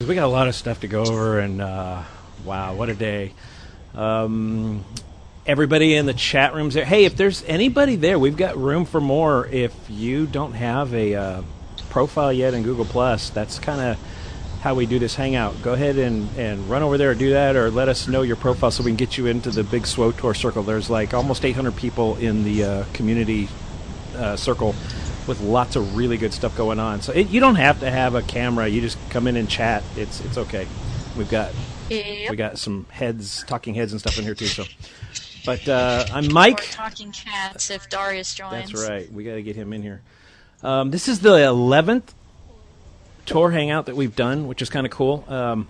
We got a lot of stuff to go over, and wow, what a day. Everybody in the chat room's there. Hey, if there's anybody there, we've got room for more. If you don't have a profile yet in Google+, that's kind of how we do this hangout. Go ahead and run over there and do that, or let us know your profile so we can get you into the big SWTOR circle. There's like almost 800 people in the community circle with lots of really good stuff going on. So you don't have to have a camera. You just come in and chat. It's okay. We got some talking heads and stuff in here too. So, but I'm Mike. Or talking cats if Darius joins. That's right. We got to get him in here. This is the 11th TOR Hangout that we've done, which is kind of cool.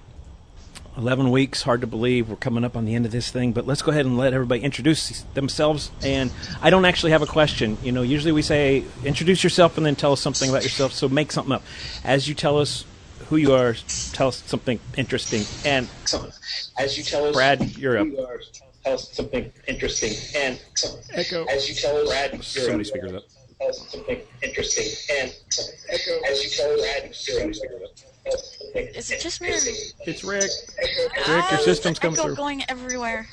11 weeks, hard to believe. We're coming up on the end of this thing, but let's go ahead and let everybody introduce themselves. And I don't actually have a question. You know, usually we say introduce yourself and then tell us something about yourself, so make something up. As you tell us who you are, tell us something interesting. And as you tell us Brad, you're up. who you are, tell us something interesting. And Echo. as you tell us Brad, you're So many speakers up. tell us something interesting. And echo. As you tell us Brad, you're Is it just me? It's Rick. Rick, your system's coming through. Going everywhere.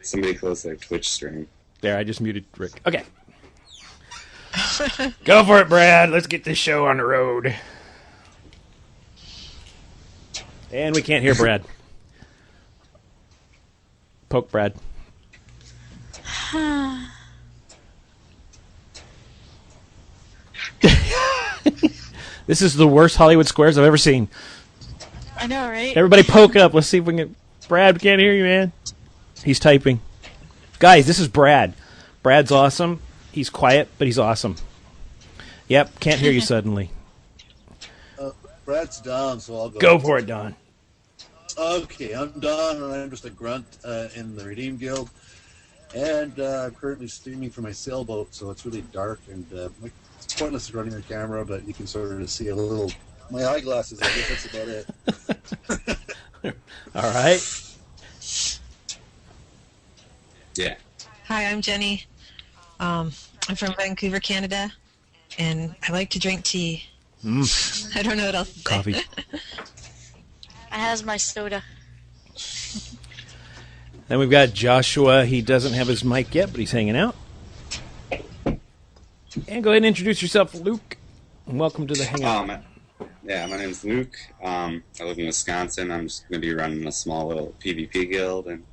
Somebody close their Twitch stream. There, I just muted Rick. Okay. Go for it, Brad. Let's get this show on the road. And we can't hear Brad. Poke Brad. This is the worst Hollywood Squares I've ever seen. I know, right? Everybody poke up. Let's see if we can get... Brad, we can't hear you, man. He's typing. Guys, this is Brad. Brad's awesome. He's quiet, but he's awesome. Yep, can't hear you suddenly. Brad's Don, so I'll go. Go for it, Don. Okay, I'm Don, and I'm just a grunt in the Redeem Guild. And I'm currently streaming from my sailboat, so it's really dark, and it's pointless running the camera, but you can sort of see a little... My eyeglasses, I guess that's about it. All right. Yeah. Hi, I'm Jenny. I'm from Vancouver, Canada, and I like to drink tea. I don't know what else to say. Coffee. I has my soda. Then we've got Joshua. He doesn't have his mic yet, but he's hanging out. And go ahead and introduce yourself, Luke. And welcome to the Hangout. Yeah, my name's Luke. I live in Wisconsin. I'm just going to be running a small little PvP guild, and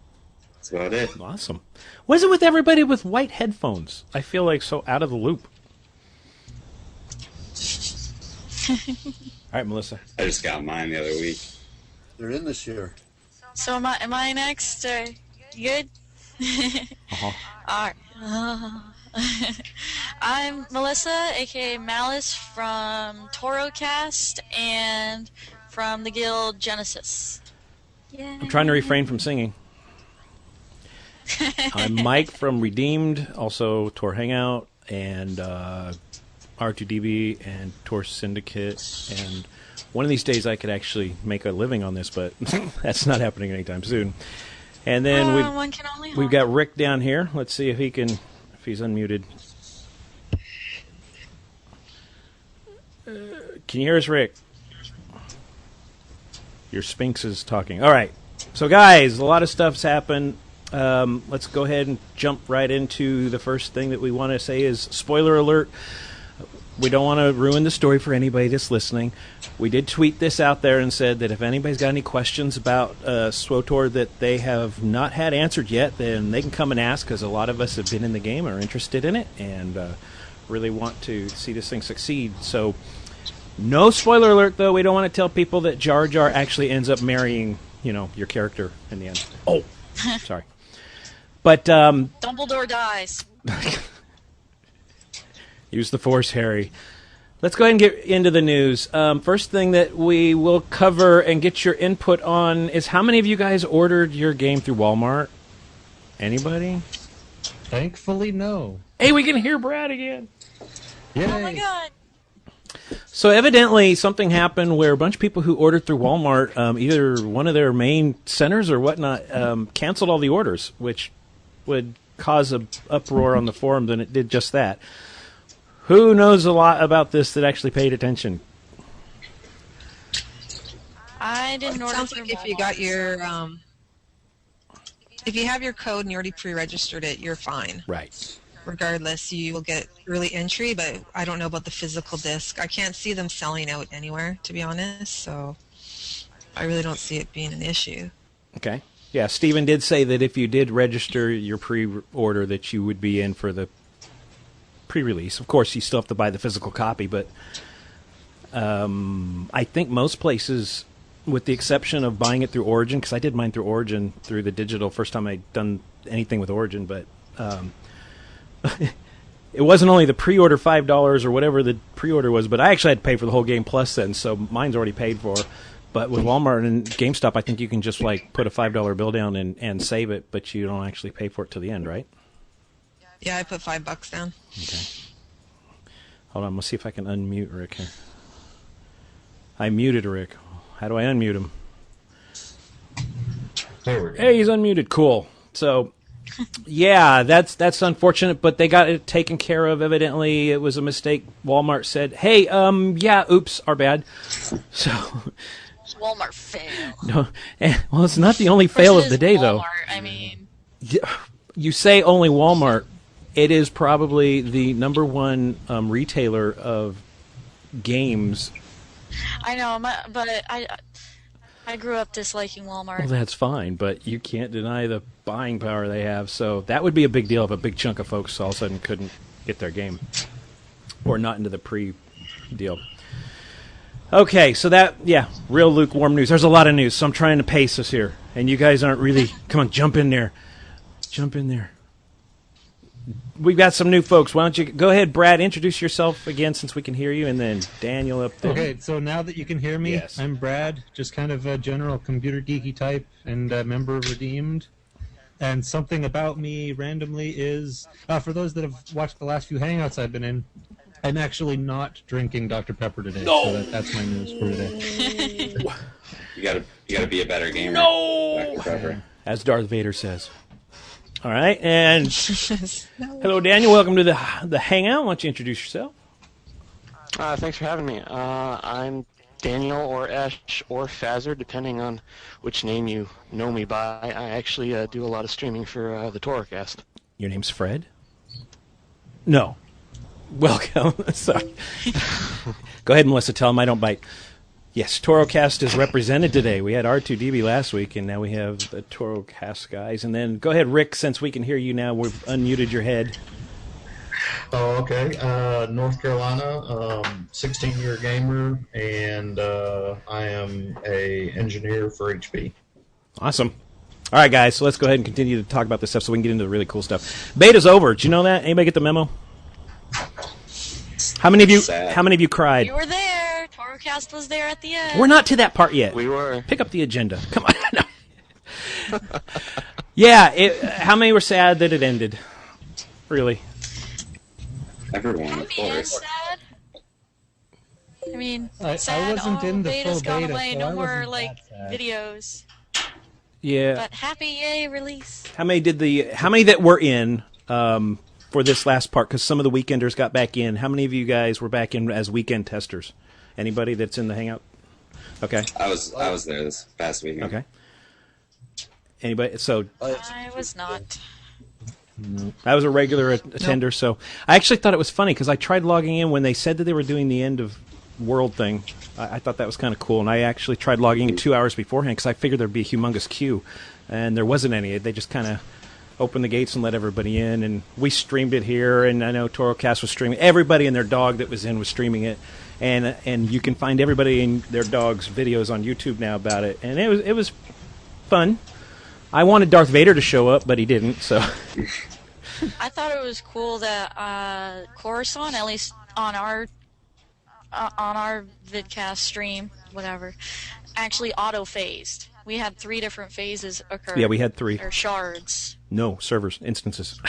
that's about it. Awesome. What is it with everybody with white headphones? I feel like so out of the loop. All right, Melissa. I just got mine the other week. They're in this year. So am I next? You good? Uh-huh. Alright. I'm Melissa, aka Malice from Torocast and from the guild Genesis. Yay. I'm trying to refrain from singing. I'm Mike from Redeemed, also TOR Hangout, and R2DB, and TOR Syndicate, and one of these days I could actually make a living on this, but that's not happening anytime soon. And then one can only we've got Rick down here. Let's see if he's unmuted. Can you hear us, Rick? Your Sphinx is talking. All right. So, guys, a lot of stuff's happened. Let's go ahead and jump right into the first thing that we want to say is spoiler alert. We don't want to ruin the story for anybody that's listening. We did tweet this out there and said that if anybody's got any questions about SWTOR that they have not had answered yet, then they can come and ask, because a lot of us have been in the game, are interested in it, and really want to see this thing succeed. So, no spoiler alert, though. We don't want to tell people that Jar Jar actually ends up marrying, your character in the end. Oh, sorry. But Dumbledore dies. Use the Force, Harry. Let's go ahead and get into the news. First thing that we will cover and get your input on is how many of you guys ordered your game through Walmart? Anybody? Thankfully, no. Hey, we can hear Brad again. Yay. Oh my god. So evidently something happened where a bunch of people who ordered through Walmart, either one of their main centers or whatnot, canceled all the orders, which would cause an uproar on the forum, and it did just that. Who knows a lot about this that actually paid attention? I didn't order Sounds through like if you Walmart, got your so- if you have your code and you already pre-registered it, you're fine. Right. Regardless, you will get early entry, but I don't know about the physical disc. I can't see them selling out anywhere, to be honest, so I really don't see it being an issue. Okay. Yeah, Stephen did say that if you did register your pre-order that you would be in for the pre-release. Of course, you still have to buy the physical copy, but I think most places, with the exception of buying it through Origin, because I did mine through Origin through the digital first time I'd done anything with Origin, but it wasn't only the pre-order $5 or whatever the pre-order was, but I actually had to pay for the whole game plus then, so mine's already paid for. But with Walmart and GameStop, I think you can just like put a $5 bill down and save it, but you don't actually pay for it till the end, right? Yeah, I put $5 down. Okay. Hold on, let's see if I can unmute Rick here. I muted Rick. How do I unmute him? There we go. Hey, he's unmuted. Cool. So, yeah, that's unfortunate, but they got it taken care of. Evidently, it was a mistake. Walmart said, "Hey, yeah, oops, our bad." So, Walmart fail. no, well, it's not the only fail of the day, though. Walmart, I mean, You say only Walmart. It is probably the number one retailer of games. I know, but I grew up disliking Walmart. Well, that's fine, but you can't deny the buying power they have. So that would be a big deal if a big chunk of folks all of a sudden couldn't get their game or not into the pre-deal. Okay, so that, yeah, real lukewarm news. There's a lot of news, so I'm trying to pace us here. And you guys aren't really, come on, jump in there. Jump in there. We've got some new folks. Why don't you go ahead, Brad, introduce yourself again since we can hear you, and then Daniel up there. Okay, so now that you can hear me, Yes. I'm Brad, just kind of a general computer geeky type and a member of Redeemed. And something about me randomly is, for those that have watched the last few Hangouts I've been in, I'm actually not drinking Dr. Pepper today. No! So that's my news for today. You gotta be a better gamer. No! Dr. Pepper. As Darth Vader says. All right, and hello, Daniel. Welcome to the Hangout. Why don't you introduce yourself? Thanks for having me. I'm Daniel or Ash or Fazzer, depending on which name you know me by. I actually do a lot of streaming for the TORcast. Your name's Fred? No. Welcome. Sorry. Go ahead, Melissa. Tell him I don't bite. Yes, TORcast is represented today. We had R2DB last week, and now we have the TORcast guys. And then go ahead, Rick, since we can hear you now. We've unmuted your head. Oh, okay. North Carolina, 16-year gamer, and I am a engineer for HP. Awesome. All right, guys, so let's go ahead and continue to talk about this stuff so we can get into the really cool stuff. Beta's over. Did you know that? Anybody get the memo? How many of you cried? You were there. TORcast was there at the end. We're not to that part yet. We were. Pick up the agenda. Come on. No. Yeah, how many were sad that it ended? Really? Everyone, of Happy and course. sad. I mean, I sad. wasn't in the Beta's full gone beta, away. so No I more wasn't like that sad. videos. Yeah. But happy, yay, release. How many that were in for this last part? Because some of the weekenders got back in. How many of you guys were back in as weekend testers? Anybody that's in the Hangout? Okay. I was there this past weekend. Okay. Anybody? So I was not. I was a regular attender, so I actually thought it was funny because I tried logging in when they said that they were doing the end of world thing. I thought that was kind of cool, and I actually tried logging in 2 hours beforehand because I figured there'd be a humongous queue, and there wasn't any. They just kind of opened the gates and let everybody in, and we streamed it here, and I know TORcast was streaming. Everybody and their dog that was in was streaming it, and you can find everybody and their dog's videos on YouTube now about it, and it was fun. I wanted Darth Vader to show up, but he didn't, so... I thought it was cool that Coruscant, at least on our vidcast stream, whatever, actually auto-phased. We had 3 different phases occur. Yeah, we had 3. Or shards. No, servers, instances.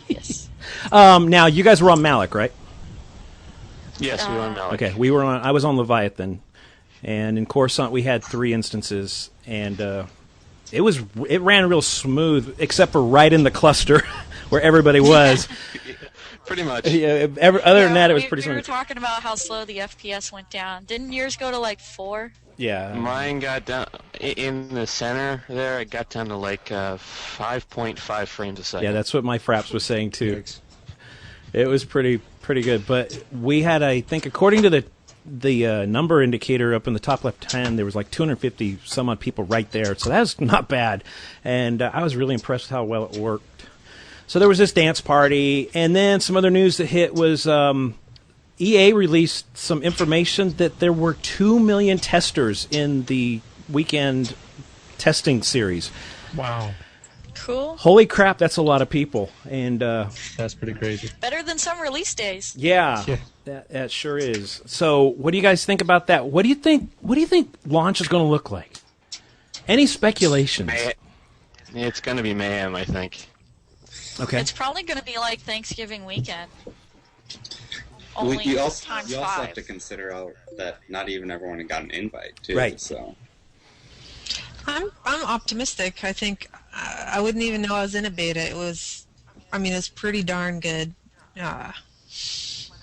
Yes. Now, you guys were on Malik, right? Yes, we were on Malik. Okay, I was on Leviathan, and in Coruscant we had 3 instances, and it ran real smooth, except for right in the cluster where everybody was. Pretty much. Yeah, other than that, it was pretty We were smooth. talking about how slow the FPS went down. Didn't yours go to like 4? Yeah. Mine got down in the center there. It got down to like 5.5 frames a second. Yeah, that's what my Fraps was saying too. It was pretty good, but we had, I think, according to the number indicator up in the top left hand, there was like 250 some odd people right there, so that was not bad, and I was really impressed with how well it worked. So there was this dance party, and then some other news that hit was EA released some information that there were 2 million testers in the weekend testing series. Wow. Cool. Holy crap, that's a lot of people, and that's pretty crazy. Better than some release days. Yeah, that sure is. So, what do you guys think about that? What do you think launch is going to look like? Any speculations? It's going to be mayhem, I think. Okay. It's probably going to be like Thanksgiving weekend. You also times have 5. to consider that not even everyone got an invite, too. Right. So. I'm optimistic. I think I wouldn't even know I was in a beta. It's pretty darn good.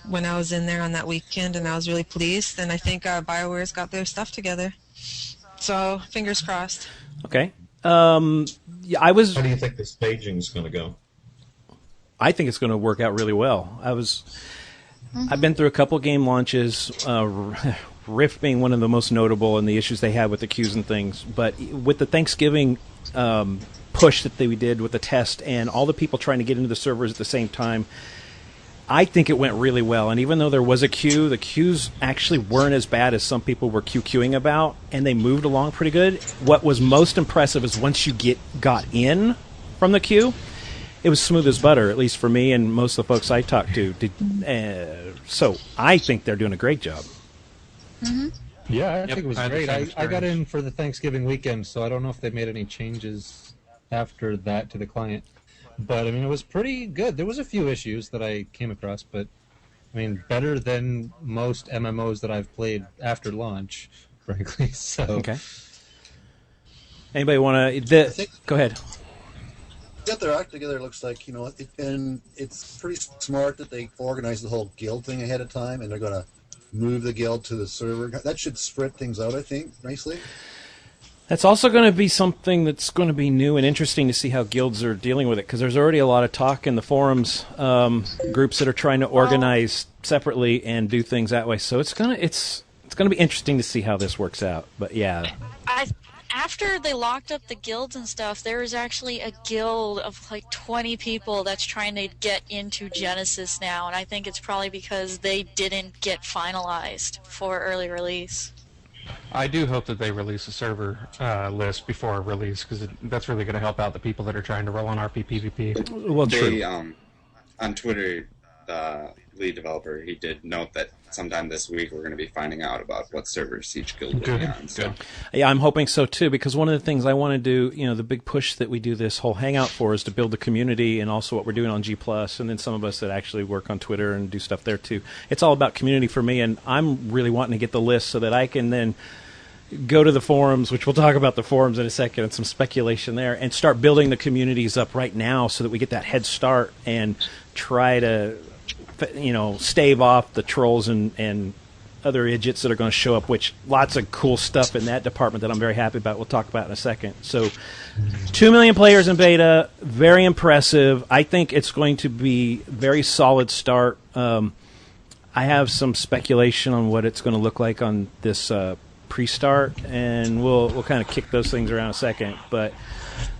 When I was in there on that weekend, and I was really pleased. And I think BioWare's got their stuff together. So fingers crossed. Okay. Yeah, I was. How do you think the staging is going to go? I think it's going to work out really well. I've been through a couple game launches. Rift being one of the most notable, and the issues they had with the queues and things. But with the Thanksgiving push that they did with the test and all the people trying to get into the servers at the same time, I think it went really well. And even though there was a queue, the queues actually weren't as bad as some people were queuing about, and they moved along pretty good. What was most impressive is once you got in from the queue, it was smooth as butter, at least for me and most of the folks I talked to. So I think they're doing a great job. Mm-hmm. Yeah, I think it was great. I got in for the Thanksgiving weekend, so I don't know if they made any changes after that to the client. But, it was pretty good. There was a few issues that I came across, but, better than most MMOs that I've played after launch, frankly. So. Okay. Anybody want to... Go ahead. Get their act together, looks like, and it's pretty smart that they organized the whole guild thing ahead of time, and they're going to move the guild to the server. That should spread things out, I think, nicely. That's also going to be something that's going to be new and interesting to see how guilds are dealing with it, because there's already a lot of talk in the forums, groups that are trying to organize separately and do things that way. So it's going to be interesting to see how this works out. But yeah. After they locked up the guilds and stuff, there is actually a guild of like 20 people that's trying to get into Genesis now, and I think it's probably because they didn't get finalized for early release. I do hope that they release a server list before release, because that's really going to help out the people that are trying to roll on RP PvP. Well, true. On Twitter, the lead developer, he did note that sometime this week we're going to be finding out about what servers each guild will be on. So. Yeah, I'm hoping so too, because one of the things I want to do, the big push that we do this whole Hangout for is to build the community, and also what we're doing on G+, and then some of us that actually work on Twitter and do stuff there too. It's all about community for me, and I'm really wanting to get the list so that I can then go to the forums, which we'll talk about the forums in a second, and some speculation there, and start building the communities up right now so that we get that head start and try to stave off the trolls and other idiots that are going to show up, which lots of cool stuff in that department that I'm very happy about. We'll talk about in a second. So 2 million players in beta, very impressive. I think it's going to be very solid start. I have some speculation on what it's going to look like on this pre-start, and we'll kind of kick those things around in a second. But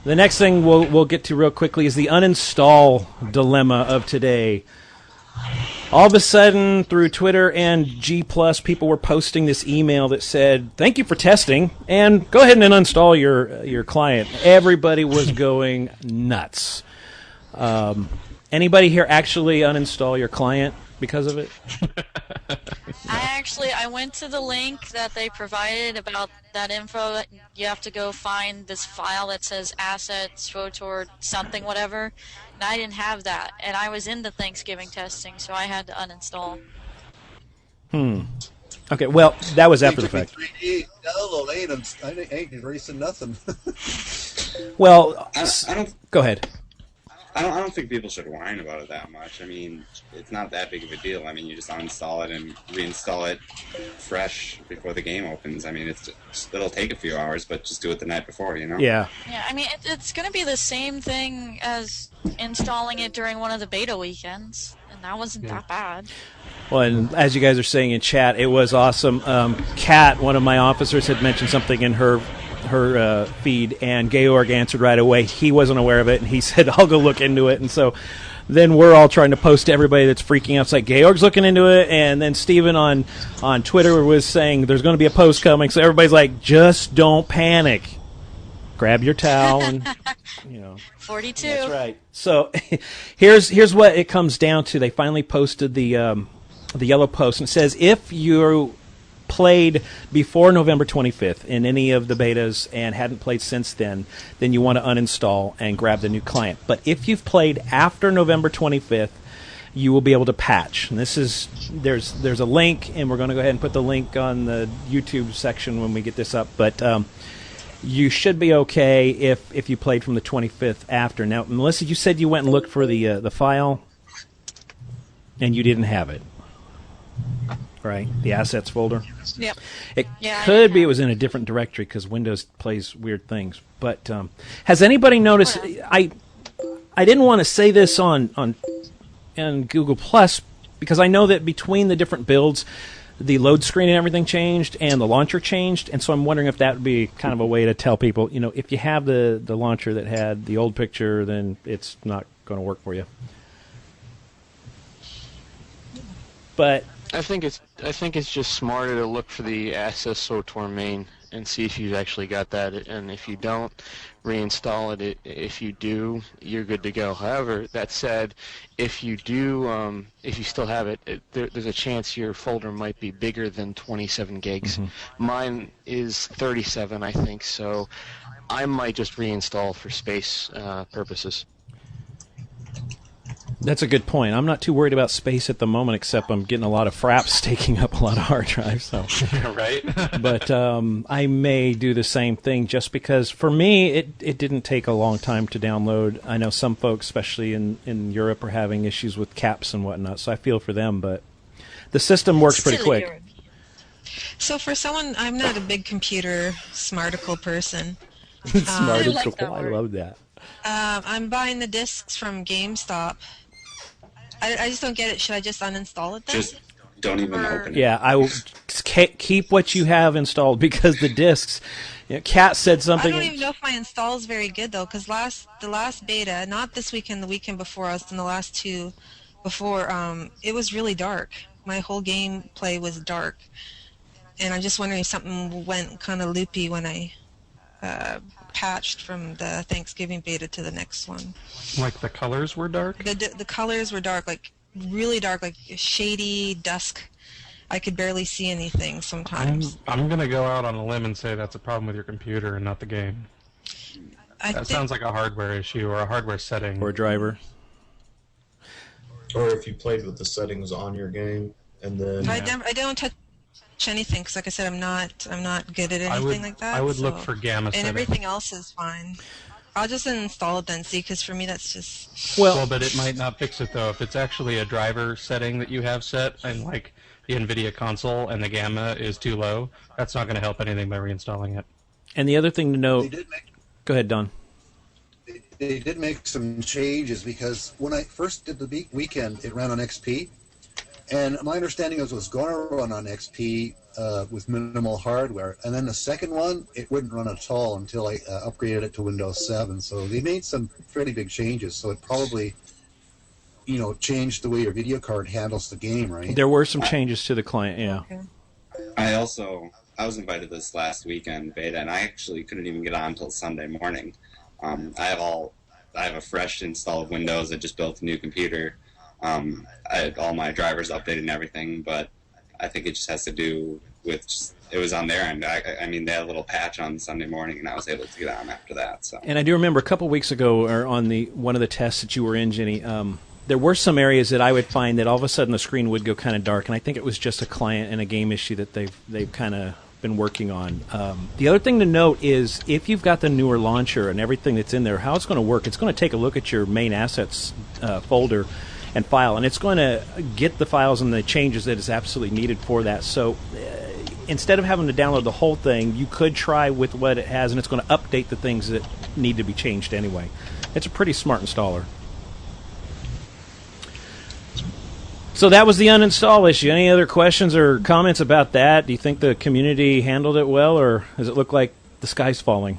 the next thing we'll get to real quickly is the uninstall dilemma of today. All of a sudden, through Twitter and G+, people were posting this email that said, "Thank you for testing, and go ahead and uninstall your client." Everybody was going nuts. Anybody here actually uninstall your client because of it? I went to the link that they provided about that info. You have to go find this file that says assets, photor, something, whatever. And I didn't have that. And I was in the Thanksgiving testing, so I had to uninstall. Okay, well, that was after the fact. I ain't erasing nothing. Well, go ahead. I don't think people should whine about it that much. I mean, it's not that big of a deal. I mean, you just uninstall it and reinstall it fresh before the game opens. I mean, it'll take a few hours, but just do it the night before, you know? Yeah. Yeah, I mean, it's going to be the same thing as installing it during one of the beta weekends, and that wasn't that bad. Well, and as you guys are saying in chat, it was awesome. Kat, one of my officers, had mentioned something in her feed, and Georg answered right away. He wasn't aware of it, and he said, I'll go look into it. And so then we're all trying to post to everybody that's freaking out. It's like, Georg's looking into it, and then Steven on Twitter was saying there's going to be a post coming. So everybody's like, just don't panic. Grab your towel and, 42. That's right. So here's what it comes down to. They finally posted the yellow post, and it says, if you played before November 25th in any of the betas and hadn't played since then you want to uninstall and grab the new client. But if you've played after November 25th, you will be able to patch. And there's a link, and we're going to go ahead and put the link on the YouTube section when we get this up. But you should be okay if you played from the 25th after. Now, Melissa, you said you went and looked for the file, and you didn't have it. Right, the assets folder. Yep. It could be it was in a different directory because Windows plays weird things. But has anybody noticed? I didn't want to say this on Google Plus because I know that between the different builds, the load screen and everything changed, and the launcher changed, and so I'm wondering if that would be kind of a way to tell people, if you have the launcher that had the old picture, then it's not going to work for you. But I think it's just smarter to look for the access SOTOR main and see if you've actually got that. And if you don't, reinstall it. If you do, you're good to go. However, that said, if you do, if you still have it, there's a chance your folder might be bigger than 27 gigs. Mm-hmm. Mine is 37, I think. So I might just reinstall for space purposes. That's a good point. I'm not too worried about space at the moment, except I'm getting a lot of fraps taking up a lot of hard drives. So. Right. But I may do the same thing just because, for me, it didn't take a long time to download. I know some folks, especially in Europe, are having issues with caps and whatnot, so I feel for them. But the system works pretty quick. So for someone, I'm not a big computer smarticle person. Smarticle, I love that. I'm buying the discs from GameStop. I just don't get it. Should I just uninstall it then? Just don't even open it. Yeah, I will keep what you have installed because the discs. Kat said something. I don't even know if my install is very good though, because the last beta, not this weekend, the weekend before, I was in the last two before. It was really dark. My whole gameplay was dark, and I'm just wondering if something went kind of loopy when I patched from the Thanksgiving beta to the next one. Like the colors were dark? The colors were dark, like really dark, like shady dusk. I could barely see anything sometimes. I'm going to go out on a limb and say that's a problem with your computer and not the game. That sounds like a hardware issue or a hardware setting. Or a driver. Or if you played with the settings on your game and then... I don't touch anything because, like I said, I'm not good at anything like that. I would look for gamma settings. And everything else is fine. I'll just install it then, see, because for me that's just... Well, but it might not fix it, though. If it's actually a driver setting that you have set, and like the NVIDIA console and the gamma is too low, that's not going to help anything by reinstalling it. And the other thing to note... Go ahead, Don. They did make some changes because when I first did the weekend, it ran on XP. And my understanding was it was going to run on XP with minimal hardware. And then the second one, it wouldn't run at all until I upgraded it to Windows 7. So they made some fairly big changes. So it probably, changed the way your video card handles the game, right? There were some changes to the client, yeah. Okay. I was invited this last weekend beta, and I actually couldn't even get on until Sunday morning. I have a fresh install of Windows. I just built a new computer. I had all my drivers updated and everything, but I think it just has to do with it was on their end. I mean, they had a little patch on Sunday morning, and I was able to get on after that. So. And I do remember a couple weeks ago, or on one of the tests that you were in, Jenny, there were some areas that I would find that all of a sudden the screen would go kind of dark, and I think it was just a client and a game issue that they've kind of been working on. The other thing to note is if you've got the newer launcher and everything that's in there, how it's going to work, it's going to take a look at your main assets folder and file, and it's going to get the files and the changes that is absolutely needed for that. So instead of having to download the whole thing, you could try with what it has, and it's going to update the things that need to be changed anyway. It's a pretty smart installer. So that was the uninstall issue. Any other questions or comments about that? Do you think the community handled it well, or does it look like the sky's falling?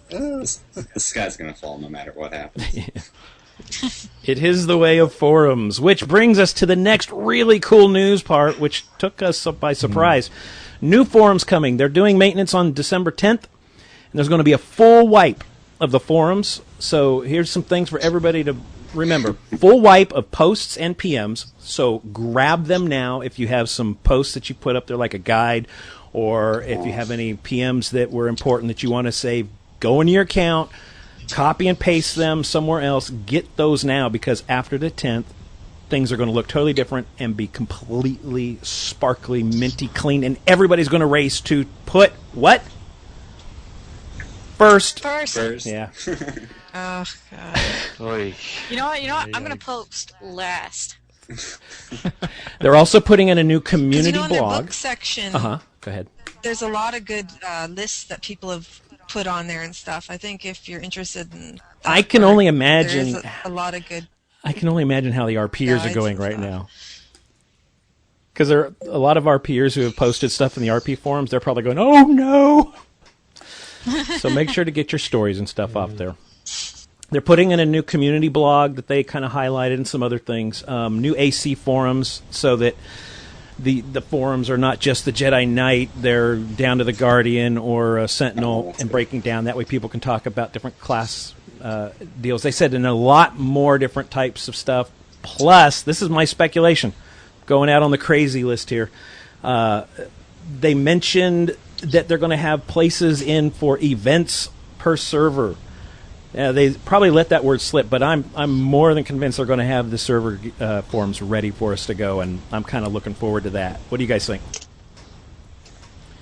The sky's going to fall no matter what happens. It is the way of forums, which brings us to the next really cool news part, which took us by surprise. New forums coming. They're doing maintenance on December 10th, and there's going to be a full wipe of the forums. So here's some things for everybody to remember. Full wipe of posts and PMs, so grab them now if you have some posts that you put up there like a guide, or if you have any PMs that were important that you want to save, go into your account, copy and paste them somewhere else. Get those now, because after the 10th, things are going to look totally different and be completely sparkly, minty clean, and everybody's going to race to put what? First. Yeah. Oh, God. Oy. You know what? I'm going to post last. They're also putting in a new community in their blog. book section, Go ahead. there's a lot of good lists that people have put on there and stuff. I think if you're interested in that I can part, only imagine there's a lot of good. I can only imagine how the RPers are guides going and right stuff. now. Because there are a lot of RPers who have posted stuff in the RP forums. They're probably going, oh no! So make sure to get your stories and stuff off there. They're putting in a new community blog that they kind of highlighted and some other things. New AC forums, so that the forums are not just the Jedi Knight. They're down to the Guardian or Sentinel and breaking down. That way people can talk about different class deals. They said in a lot more different types of stuff. Plus, this is my speculation, going out on the crazy list here. They mentioned that they're going to have places in for events per server. They probably let that word slip, but I'm more than convinced they're going to have the server forums ready for us to go, and I'm kind of looking forward to that. What do you guys think?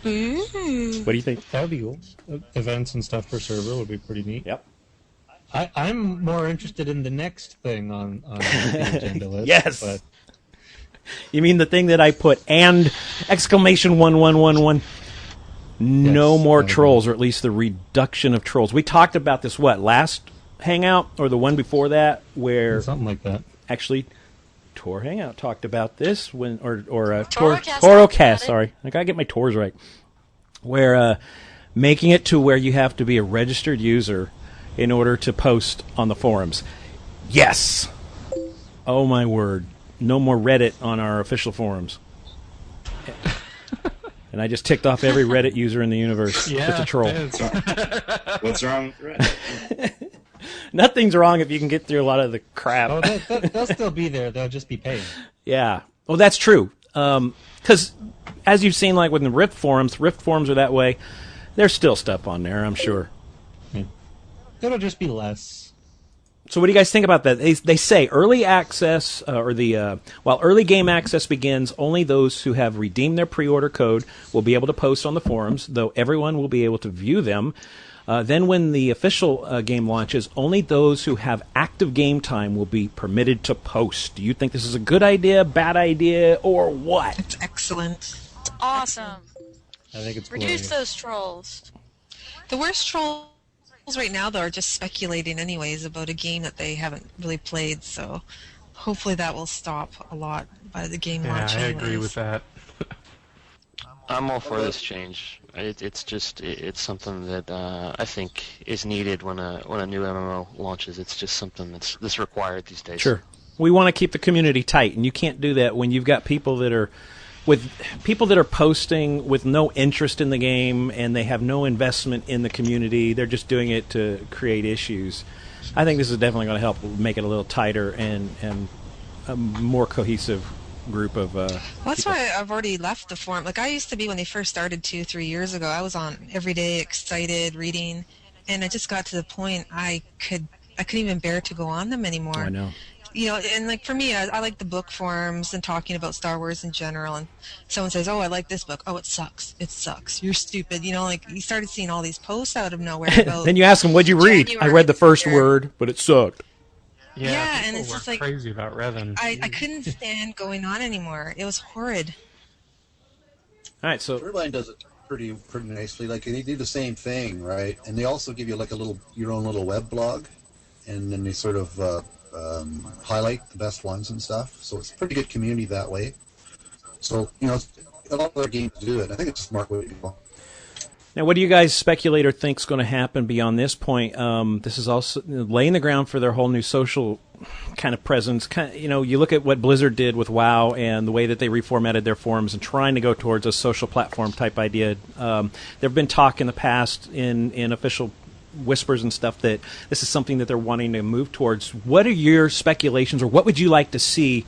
What do you think? That would be cool. Events and stuff per server would be pretty neat. Yep. I'm more interested in the next thing on the agenda list. Yes. But You mean the thing that I put and exclamation 1111. No Yes, more I trolls, or at least the reduction of trolls. We talked about this, last Hangout or the one before that, where something like that. actually TOR Hangout talked about this when, or Torocast Torocast. Sorry, I gotta get my Tors right. Where making it to where you have to be a registered user in order to post on the forums. Yes. Oh my word! No more Reddit on our official forums. And I just ticked off every Reddit user in the universe. Yeah, That's a troll. What's wrong with Reddit? Nothing's wrong if you can get through a lot of the crap. Oh, they'll still be there. They'll just be paid. Yeah. Well, that's true. Because as you've seen, like with the Rift forums are that way. There's still stuff on there, I'm sure. It'll just be less. So what do you guys think about that? They say early access, while early game access begins, only those who have redeemed their pre-order code will be able to post on the forums, though everyone will be able to view them. Then when the official game launches, only those who have active game time will be permitted to post. Do you think this is a good idea, bad idea, or what? It's excellent. It's awesome. I think it's Reduce glorious. those trolls. The worst trolls right now, though, are just speculating anyways about a game that they haven't really played, so hopefully that will stop a lot by the game Yeah, launch I anyways. agree with that. I'm all for this change. It's something that I think is needed when a new MMO launches. It's just something that's required these days. Sure. We want to keep the community tight, and you can't do that when you've got people that are posting with no interest in the game, and they have no investment in the community. They're just doing it to create issues. I think this is definitely going to help make it a little tighter and a more cohesive group of Well, that's people. why I've already left the forum. Like I used to be when they first started 2-3 years ago. I was on every day, excited, reading, and it just got to the point I couldn't even bear to go on them anymore. I know. you know, and like for me, I like the book forums and talking about Star Wars in general. And someone says, "Oh, I like this book." "Oh, it sucks. It sucks. You're stupid." You know, like you started seeing all these posts out of nowhere about. Then you ask them, "What'd you read?" "I read the first word, but it sucked." Yeah, and people it's were just like crazy about Revan. I couldn't stand going on anymore. It was horrid. All right, so Turbine does it pretty nicely. Like they do the same thing, right? And they also give you like your own little web blog, and then they sort of highlight the best ones and stuff. So it's a pretty good community that way. So a lot of other games do it. I think it's a smart way to go. now, what do you guys speculate or think is going to happen beyond this point? This is also laying the ground for their whole new social kind of presence. You look at what Blizzard did with WoW and the way that they reformatted their forums and trying to go towards a social platform type idea. There have been talk in the past in official whispers and stuff that this is something that they're wanting to move towards. What are your speculations, or what would you like to see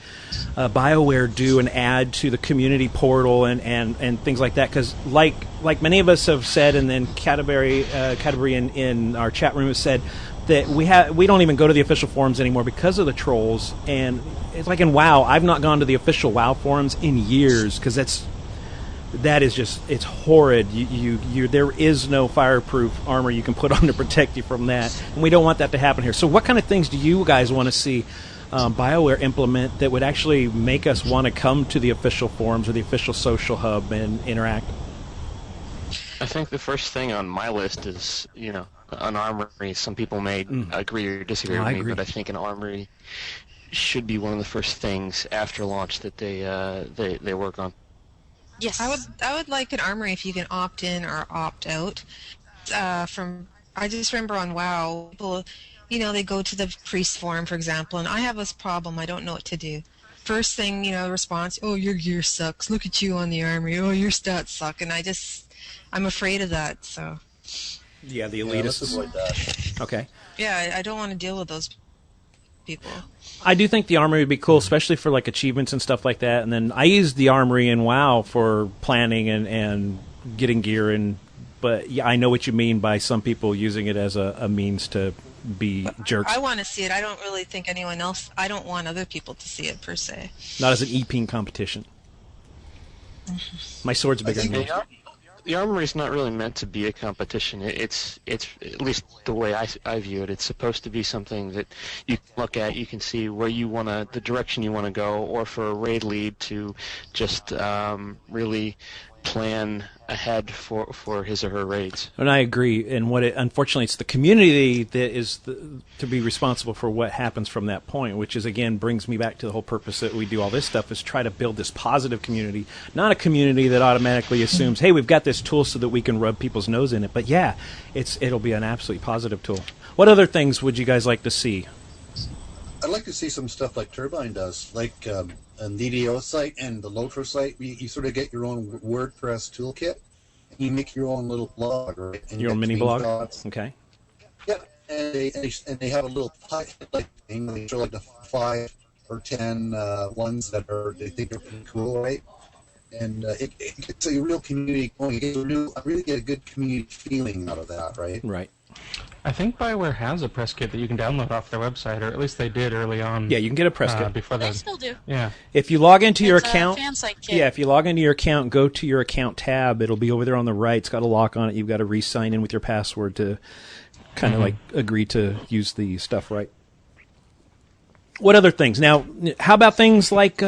BioWare do and add to the community portal and things like that? Because like many of us have said, and then Canterbury in our chat room has said that we don't even go to the official forums anymore because of the trolls. And it's like in WoW, I've not gone to the official WoW forums in years because that is just, it's horrid. There is no fireproof armor you can put on to protect you from that, and we don't want that to happen here. So what kind of things do you guys want to see BioWare implement that would actually make us want to come to the official forums or the official social hub and interact? I think the first thing on my list is, an armory. Some people may agree or disagree with me, but I think an armory should be one of the first things after launch that they work on. Yes. I would like an armory if you can opt in or opt out. I just remember on WoW, people, they go to the priest forum, for example, and I have this problem. I don't know what to do. First thing, response, "Oh, your gear sucks. Look at you on the armory. Oh, your stats suck." And I'm afraid of that. So. Yeah, the elitists. Let's avoid that. Okay. Yeah, I don't want to deal with those people. I do think the armory would be cool, especially for like achievements and stuff like that. And then I use the armory in WoW for planning and getting gear. But yeah, I know what you mean by some people using it as a means to be jerks. I want to see it. I don't really think anyone else. I don't want other people to see it per se. Not as an e-ping competition. My sword's bigger than yours. The armory is not really meant to be a competition. It's at least the way I view it. It's supposed to be something that you can look at, you can see where the direction you want to go, or for a raid lead to just really plan ahead for his or her raids. And I agree. And unfortunately, it's the community that is to be responsible for what happens from that point, which is, again, brings me back to the whole purpose that we do all this stuff, is try to build this positive community, not a community that automatically assumes, hey, we've got this tool so that we can rub people's nose in it. But yeah, it'll be an absolutely positive tool. What other things would you guys like to see? I'd like to see some stuff like Turbine does, like on the DDO site and the Lotro site. You sort of get your own WordPress toolkit, and you make your own little blog, right? And your own mini blog? Okay. Yeah, and they have a little like thing. They show like the 5 or 10 ones that they think are pretty cool, right? And it gets a real community going. I really get a good community feeling out of that, right? Right. I think BioWare has a press kit that you can download off their website, or at least they did early on. Yeah, you can get a press kit. Before They still do. Yeah. If you log into your It's a account, fan site kit. yeah, if you log into your account, go to your account tab. It'll be over there on the right. It's got a lock on it. You've got to re-sign in with your password to kind of like agree to use the stuff right. What other things? Now, how about things like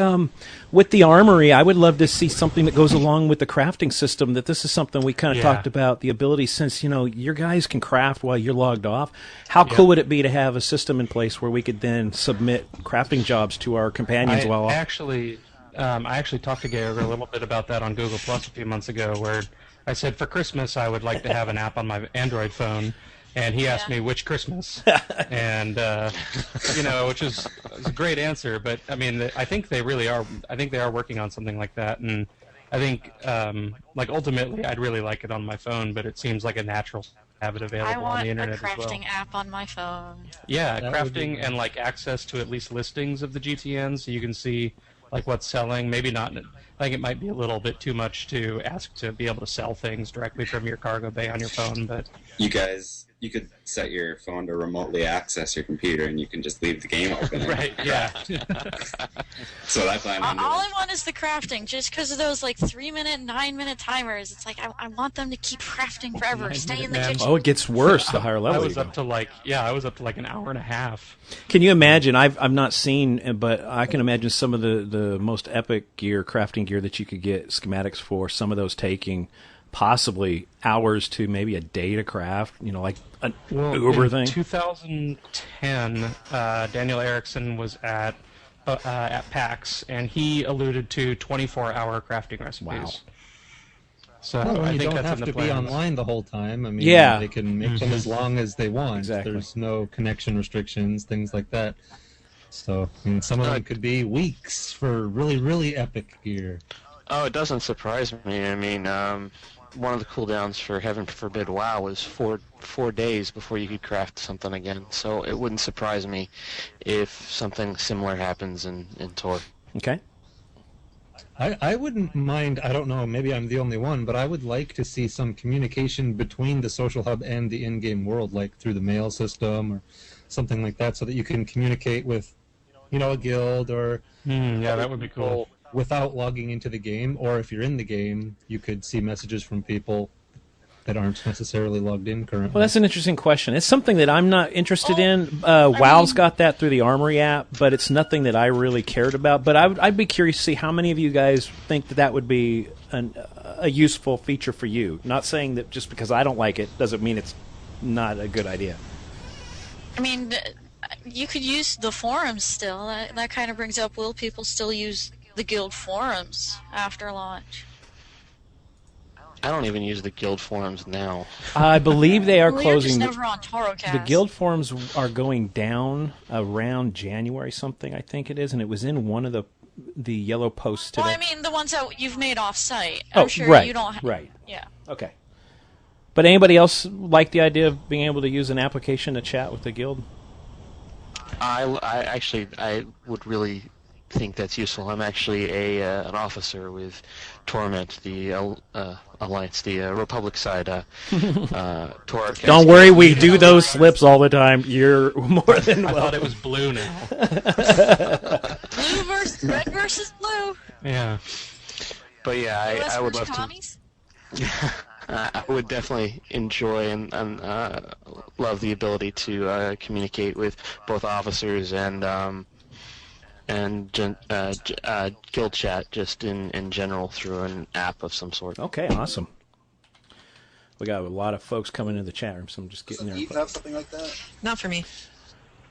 with the armory? I would love to see something that goes along with the crafting system. That this is something we kind of talked about, the ability, since, your guys can craft while you're logged off. How cool would it be to have a system in place where we could then submit crafting jobs to our companions while off? I actually talked to Gary a little bit about that on Google Plus a few months ago, where I said for Christmas I would like to have an app on my Android phone. And he asked me which Christmas, and which is a great answer. But I mean, I think they really are. I think they are working on something like that, and I think, ultimately, I'd really like it on my phone. But it seems like a natural have it available on the internet as well. I want a crafting app on my phone. Yeah, crafting and access to at least listings of the GTN, so you can see what's selling. Maybe not. I think it might be a little bit too much to ask to be able to sell things directly from your cargo bay on your phone. But you guys you could set your phone to remotely access your computer, and you can just leave the game open. Right, yeah. So I plan on All doing. I want is the crafting, just because of those like 3-minute, 9-minute timers. It's like I want them to keep crafting forever. Stay in the kitchen. Oh, it gets worse the higher level I was you up go. to like an hour and a half. Can you imagine? I've not seen, but I can imagine some of the most epic gear, crafting gear that you could get schematics for. Some of those taking possibly hours to maybe a day to craft. You know, like an Uber in thing. 2010, Daniel Erickson was at PAX, and he alluded to 24-hour crafting recipes. Wow. So Well, I you think don't that's have in the to be plans. online the whole time. I mean, Yeah. they can make them as long as they want. Exactly. There's no connection restrictions, things like that. So, I mean, some of them could be weeks for really, really epic gear. Oh, it doesn't surprise me. I mean, one of the cooldowns for Heaven Forbid WoW was four days before you could craft something again. So it wouldn't surprise me if something similar happens in TOR. Okay. I wouldn't mind, I don't know, maybe I'm the only one, but I would like to see some communication between the social hub and the in-game world, like through the mail system or something like that, so that you can communicate with, you know, a guild or... Yeah, that would be cool. Without logging into the game, or if you're in the game, you could see messages from people that aren't necessarily logged in currently. Well, that's an interesting question. It's something that I'm not interested in. WoW's got that through the Armory app, but it's nothing that I really cared about. But I'd be curious to see how many of you guys think that would be a useful feature for you. Not saying that just because I don't like it doesn't mean it's not a good idea. I mean, you could use the forums still. That kind of brings up, will people still use the guild forums after launch? I don't even use the guild forums now. I believe they are Well, you're closing. just never on Torocast. The guild forums are going down around January something, I think it is, and it was in one of the yellow posts today. Well, I mean, the ones that you've made off-site. Oh, I'm sure right, you don't. right. Yeah. Okay. But anybody else like the idea of being able to use an application to chat with the guild? I would really think that's useful. I'm actually an officer with Torment, the Alliance, the Republic side. TOR. Don't worry, we do those slips all the time. You're more than I welcome. thought it was blue now. Blue versus red versus blue. Yeah. But yeah, I would love to. Commies? I would definitely enjoy and love the ability to communicate with both officers and guild chat just in general through an app of some sort. Okay, awesome. We got a lot of folks coming into the chat room, so I'm just getting Does there. Eve have something like that? Not for me.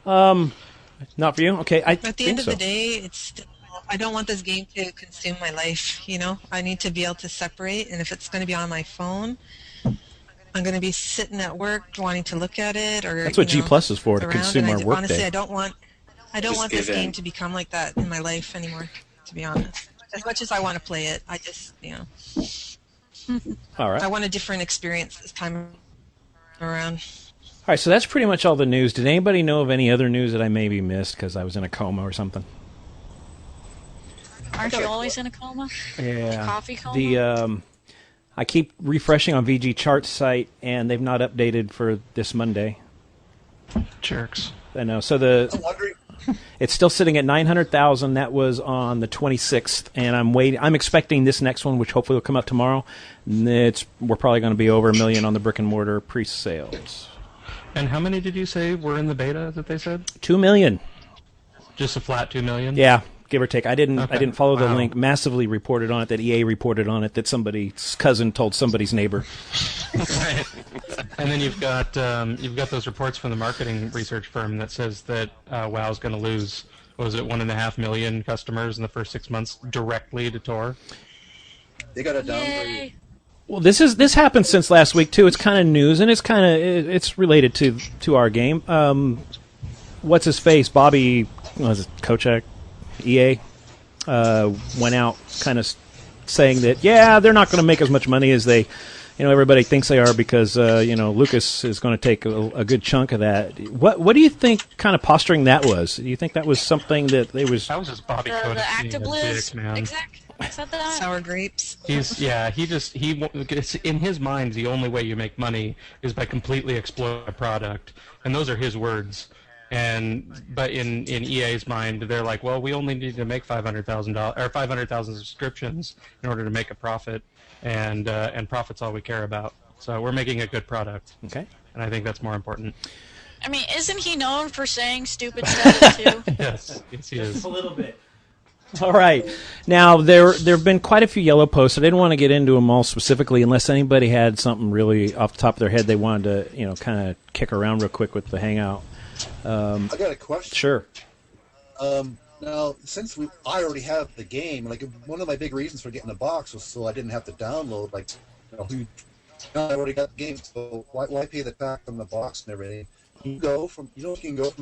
Not for you? Okay, I At the think end of so. the day, I don't want this game to consume my life, you know? I need to be able to separate, and if it's going to be on my phone, I'm going to be sitting at work wanting to look at it, or That's what G Plus is for, to around, consume and our work honestly, day. I don't want Just this give in. game to become like that in my life anymore, to be honest. As much as I want to play it, I just, All right. I want a different experience this time around. All right, so that's pretty much all the news. Did anybody know of any other news that I maybe missed because I was in a coma or something? Aren't you always in a coma? Yeah. Coffee coma? I keep refreshing on VG Charts site, and they've not updated for this Monday. Jerks. I know. So I'm wondering. it's still sitting at 900,000. That was on the 26th, and I'm expecting this next one, which hopefully will come out tomorrow. We're probably going to be over 1 million on the brick and mortar pre-sales. And how many did you say were in the beta that they said? 2 million. Just a flat 2 million? Yeah, give or take. I didn't follow the Wow. link. Massively reported on it that EA reported on it that somebody's cousin told somebody's neighbor. Right. And then you've got those reports from the marketing research firm that says that WoW's going to lose, what was it, 1.5 million customers in the first 6 months directly to TOR. They got a downgrade. Yay. Well, this happened since last week too. It's kind of news, and it's related to our game. What's his face? Bobby, was it Kochak, EA, went out kind of saying that they're not going to make as much money as they, everybody thinks they are because Lucas is going to take a good chunk of that. What do you think kind of posturing that was? Do you think that was something that they was? That was just Bobby The Kotick being a Actabliss dick, man. exec said that. Sour grapes. In his mind, the only way you make money is by completely exploiting a product, and those are his words. But in EA's mind, they're like, well, we only need to make $500,000 or 500,000 subscriptions in order to make a profit, and profit's all we care about. So we're making a good product. Okay. And I think that's more important. I mean, isn't he known for saying stupid stuff too? Yes, he is. A little bit. All right. Now, there have been quite a few yellow posts. I didn't want to get into them all specifically unless anybody had something really off the top of their head they wanted to, kind of kick around real quick with the Hangout. I got a question. Sure. Now, since I already have the game, like one of my big reasons for getting the box was so I didn't have to download, I already got the game, so why pay the tax on the box and everything? You can go from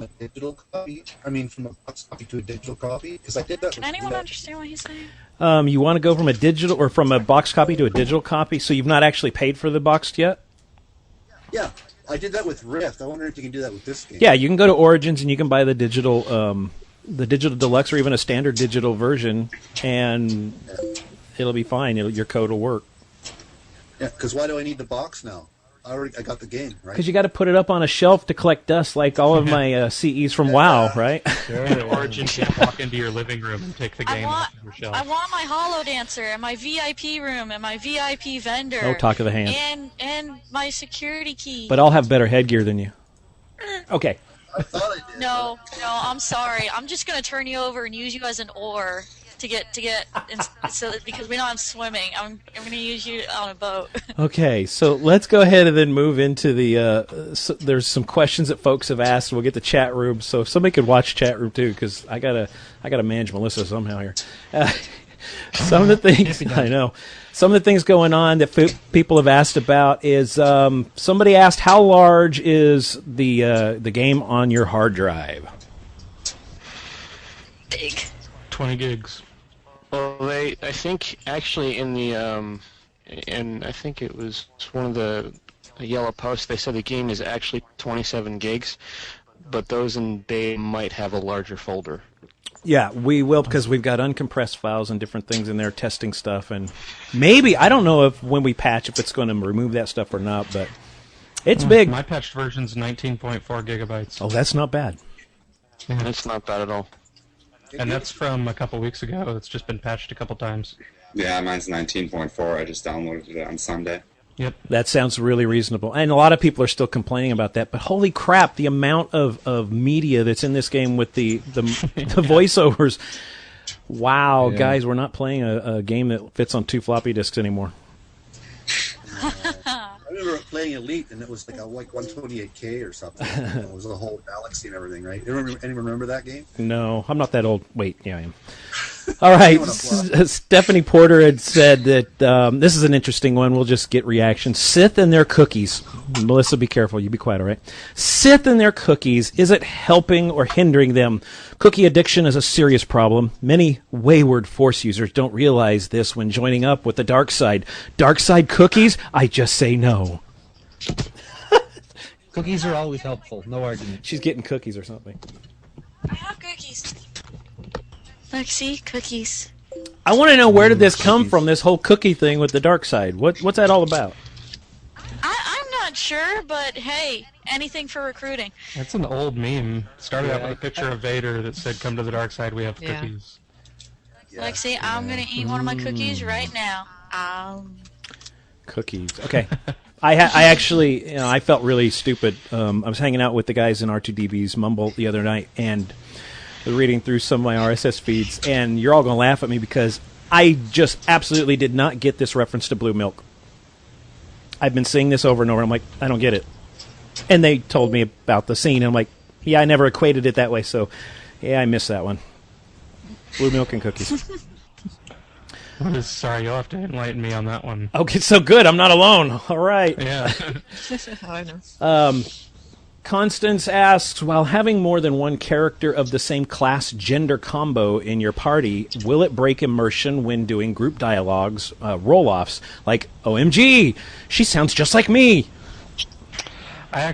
a digital copy, from a box copy to a digital copy, because I did that. Can anyone understand what he's saying? You want to go from a box copy to a digital copy, so you've not actually paid for the box yet? Yeah, I did that with Rift. I wonder if you can do that with this game. Yeah, you can go to Origins and you can buy the digital deluxe or even a standard digital version, and it'll be fine. Your code will work. Yeah, because why do I need the box now? I got the game, right? Because you got to put it up on a shelf to collect dust, like all of my CEs from WoW, right? Origin can't walk into your living room and take the game off of your shelf. I want my Holo Dancer and my VIP room and my VIP vendor. Oh, talk of the hand. And my security key. But I'll have better headgear than you. Okay. I thought I did. No, I'm sorry. I'm just gonna turn you over and use you as an oar to get so because we know I'm swimming. I'm gonna use you on a boat. Okay, so let's go ahead and then move into the. There's some questions that folks have asked. We'll get the chat room, so if somebody could watch chat room too, because I gotta manage Melissa somehow here. Some of the things I know. Some of the things going on that people have asked about is somebody asked how large is the game on your hard drive? Big. 20 gigs. Well, I think actually in the and I think it was one of the yellow posts. They said the game is actually 27 gigs, but those in beta might have a larger folder. Yeah, we will because we've got uncompressed files and different things in there, testing stuff, and maybe I don't know if when we patch if it's going to remove that stuff or not, but it's big. My patched version's 19.4 gigabytes. Oh, that's not bad. Yeah. That's not bad at all. And that's from a couple weeks ago. It's just been patched a couple times. Yeah, mine's 19.4. I just downloaded it on Sunday. Yep. That sounds really reasonable. And a lot of people are still complaining about that. But holy crap, the amount of media that's in this game with the voiceovers. Wow, guys, we're not playing a game that fits on 2 floppy disks anymore. I remember playing Elite, and it was like 128K or something. It was a whole galaxy and everything, right? Anyone remember that game? No, I'm not that old. Wait, yeah, I am. All right, Stephanie Porter had said that this is an interesting one. We'll just get reactions. Sith and their cookies. Melissa, be careful. You be quiet, all right? Sith and their cookies. Is it helping or hindering them? Cookie addiction is a serious problem. Many wayward Force users don't realize this when joining up with the dark side. Dark side cookies? I just say no. Cookies are always helpful. No argument. She's getting cookies or something. I have cookies. Look, see? Cookies. I want to know, where did this come from, this whole cookie thing with the dark side? What's that all about? I'm not sure, but hey, anything for recruiting. That's an old meme. Started out with a picture of Vader that said, "Come to the dark side, we have cookies." Yeah. Like, see, I'm going to eat one of my cookies right now. Cookies. Okay. I actually, I felt really stupid. I was hanging out with the guys in R2DB's Mumble the other night, and reading through some of my RSS feeds, and you're all going to laugh at me because I just absolutely did not get this reference to blue milk. I've been seeing this over and over. I'm like, I don't get it. And they told me about the scene, and I'm like, yeah, I never equated it that way, so yeah, I missed that one. Blue milk and cookies. Sorry, you'll have to enlighten me on that one. Okay, so good. I'm not alone. All right. Yeah. I know. Constance asks, while having more than one character of the same class gender combo in your party, will it break immersion when doing group dialogues, roll-offs? Like, OMG, she sounds just like me. I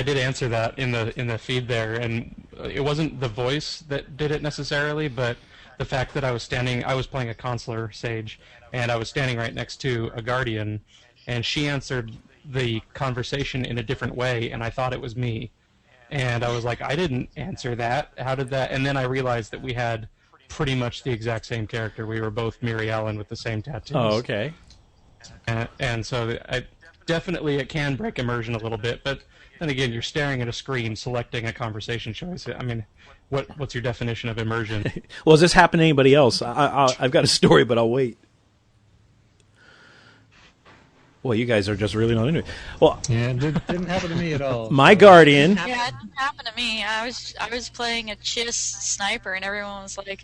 did answer that in the feed there, and it wasn't the voice that did it necessarily, but the fact that I was playing a consular sage, and I was standing right next to a guardian, and she answered the conversation in a different way, and I thought it was me. And I was like, I didn't answer that. How did that? And then I realized that we had pretty much the exact same character. We were both Miri Ellen with the same tattoos. Oh, okay. And so definitely it can break immersion a little bit, but then again, you're staring at a screen selecting a conversation choice. I mean, what's your definition of immersion? Well, has this happened to anybody else? I've got a story, but I'll wait. Well, you guys are just really not into it. Well, yeah, it didn't happen to me at all. My guardian. Yeah, it didn't happen to me. I was playing a Chiss sniper, and everyone was like,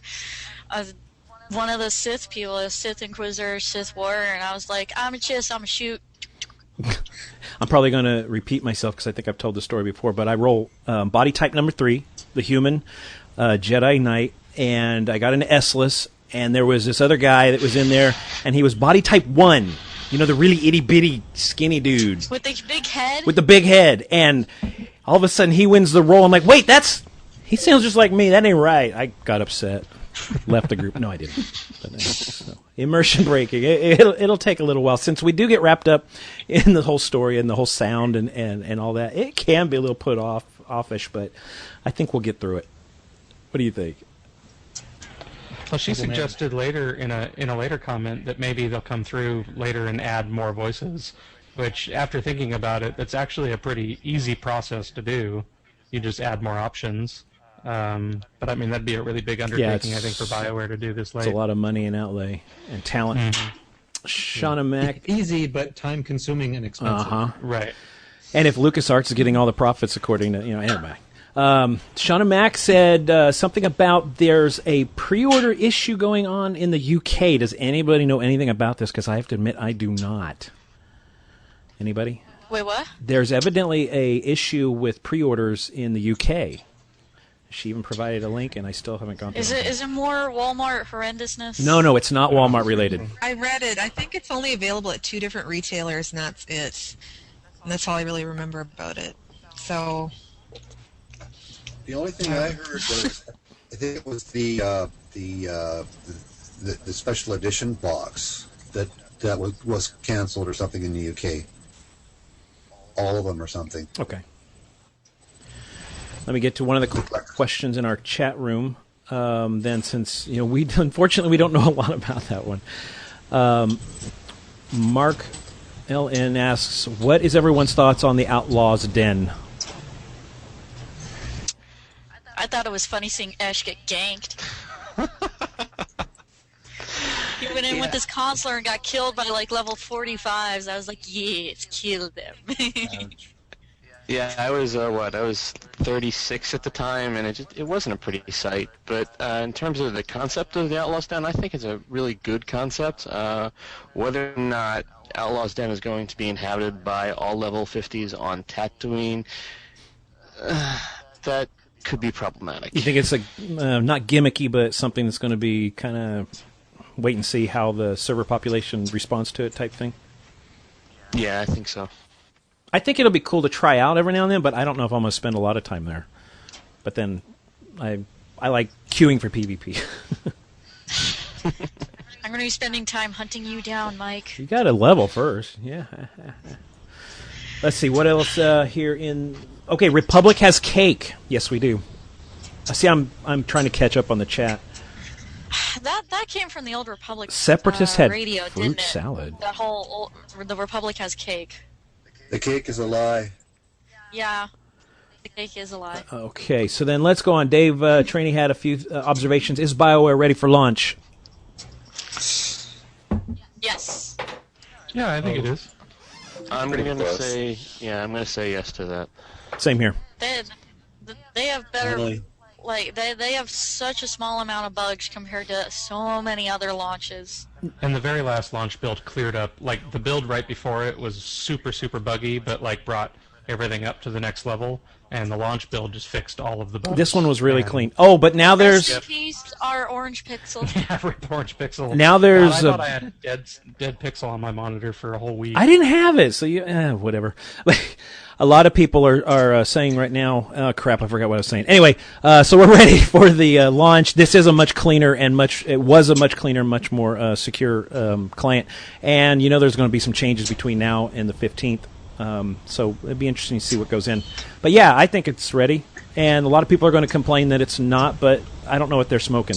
one of the Sith people, a Sith Inquisitor, Sith Warrior, and I was like, I'm a Chiss, I'm a shoot. I'm probably going to repeat myself because I think I've told the story before, but I roll body type number 3, the human, Jedi Knight, and I got an S-less, and there was this other guy that was in there, and he was body type 1. You know, the really itty-bitty, skinny dude. With the big head? With the big head. And all of a sudden, he wins the roll. I'm like, wait, he sounds just like me. That ain't right. I got upset. Left the group. No, I didn't. But, no. Immersion breaking. It'll take a little while. Since we do get wrapped up in the whole story and the whole sound and all that, it can be a little put offish, but I think we'll get through it. What do you think? Well, she suggested later in a later comment that maybe they'll come through later and add more voices, which after thinking about it, that's actually a pretty easy process to do. You just add more options. But I mean, that'd be a really big undertaking, I think, for BioWare to do this late. It's a lot of money and outlay and talent. Mm-hmm. Shauna Mack. Easy, but time-consuming and expensive. Uh-huh. Right. And if LucasArts is getting all the profits according to, anyway. Shauna Mack said something about there's a pre-order issue going on in the UK. Does anybody know anything about this? Because I have to admit, I do not. Anybody? Wait, what? There's evidently a issue with pre-orders in the UK. She even provided a link, and I still haven't gone through it. Is it more Walmart horrendousness? No, it's not Walmart related. I read it. I think it's only available at 2 different retailers, and that's it. And that's all I really remember about it. So... The only thing I heard was, I think it was the special edition box that was canceled or something in the UK. All of them or something. Okay. Let me get to one of the questions in our chat room. Then, since we unfortunately we don't know a lot about that one. Mark LN asks, "What is everyone's thoughts on the Outlaws' Den?" I thought it was funny seeing Ash get ganked. He went in with his consular and got killed by like level 45s. I was like, yes, kill them. Yeah, I was I was 36 at the time, and it wasn't a pretty sight. But in terms of the concept of the Outlaws Den, I think it's a really good concept. Whether or not Outlaws Den is going to be inhabited by all level 50s on Tatooine, that could be problematic. You think it's not gimmicky, but something that's going to be kind of wait and see how the server population responds to it type thing? Yeah, I think so. I think it'll be cool to try out every now and then, but I don't know if I'm going to spend a lot of time there. But then I like queuing for PvP. I'm going to be spending time hunting you down, Mike. You got to level first. Yeah. Let's see, what else here in... Okay, Republic has cake. Yes, we do. See, I'm trying to catch up on the chat. That came from the old Republic Separatists had radio, fruit didn't it? salad. That whole the Republic has cake. The cake is a lie. Yeah, the cake is a lie. Okay, so then let's go on. Dave Trainee had a few observations. Is BioWare ready for launch? Yes. Yeah, I think it is. I'm going to say yes to that. Same here. They have better, they have such a small amount of bugs compared to so many other launches. And the very last launch build cleared up, like the build right before it was super, super buggy, but like brought everything up to the next level, and the launch build just fixed all of the bugs. This one was really clean. Oh, but now there's Recipes are orange pixels. yeah, rip orange pixel. Now there's God, I thought I had a dead pixel on my monitor for a whole week. I didn't have it, so whatever. A lot of people are saying right now, oh crap, I forgot what I was saying. Anyway, so we're ready for the launch. This is a much cleaner and much more secure client. And there's going to be some changes between now and the 15th. So it'd be interesting to see what goes in. But yeah, I think it's ready. And a lot of people are going to complain that it's not, but I don't know what they're smoking.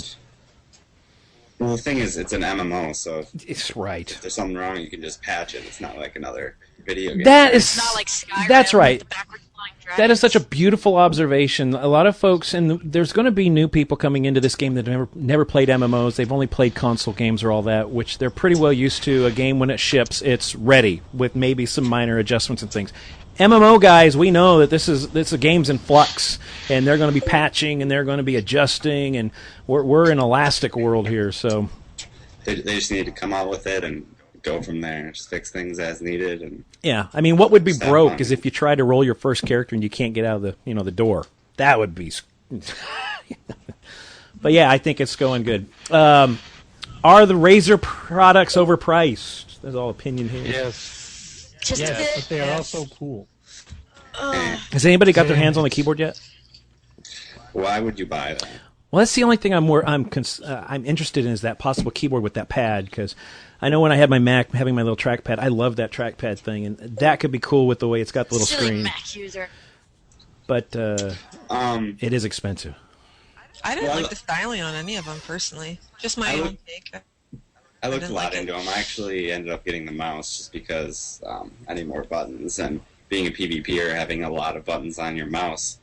Well, the thing is, it's an MMO, so it's right. If there's something wrong, you can just patch it. It's not like another video game. It's not like Skyrim. That's right. With the backwards flying dragons. That is such a beautiful observation. A lot of folks, and there's going to be new people coming into this game that have never played MMOs. They've only played console games or all that, which they're pretty well used to. A game, when it ships, it's ready with maybe some minor adjustments and things. MMO guys, we know that this is a game's in flux, and they're going to be patching and they're going to be adjusting, and we're in elastic world here. So they just need to come out with it and go from there. Just fix things as needed. And yeah, I mean, what would be broke is if you try to roll your first character and you can't get out of the door. That would be. But yeah, I think it's going good. Are the Razer products overpriced? That's all opinion here. Yes. Just yes, but they are also cool. Has anybody got their hands on the keyboard yet? Why would you buy that? Well, that's the only thing I'm interested in is that possible keyboard with that pad, because I know when I had my Mac having my little trackpad, I love that trackpad thing, and that could be cool with the way it's got the little Silly screen. Mac user. But it is expensive. I didn't like the styling on any of them personally. Just my own take. I looked a lot into them. I actually ended up getting the mouse just because I need more buttons, and being a PvPer, having a lot of buttons on your mouse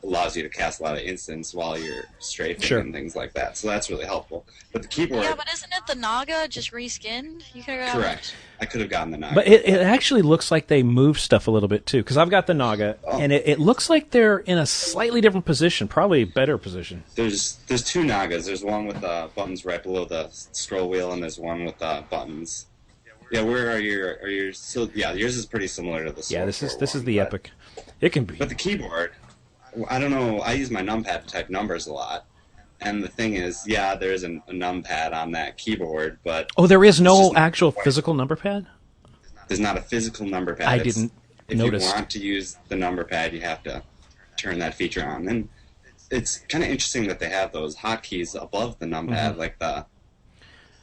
allows you to cast a lot of instants while you're strafing and things like that. So that's really helpful. But the keyboard... Yeah, but isn't it the Naga just reskinned? You could have correct. I could have gotten the Naga. But it actually looks like they moved stuff a little bit, too, because I've got the Naga, and it looks like they're in a slightly different position, probably a better position. There's two Nagas. There's one with the buttons right below the scroll wheel, and there's one with the buttons. Yeah, where are your still? Yeah, yours is pretty similar to the. Yeah, this is the Epic. It can be. But the keyboard, I don't know. I use my numpad to type numbers a lot, and the thing is, yeah, there is a numpad on that keyboard, but there is no actual physical number pad. There's not a physical number pad. I didn't notice. If you want to use the number pad, you have to turn that feature on. And it's kind of interesting that they have those hotkeys above the numpad, like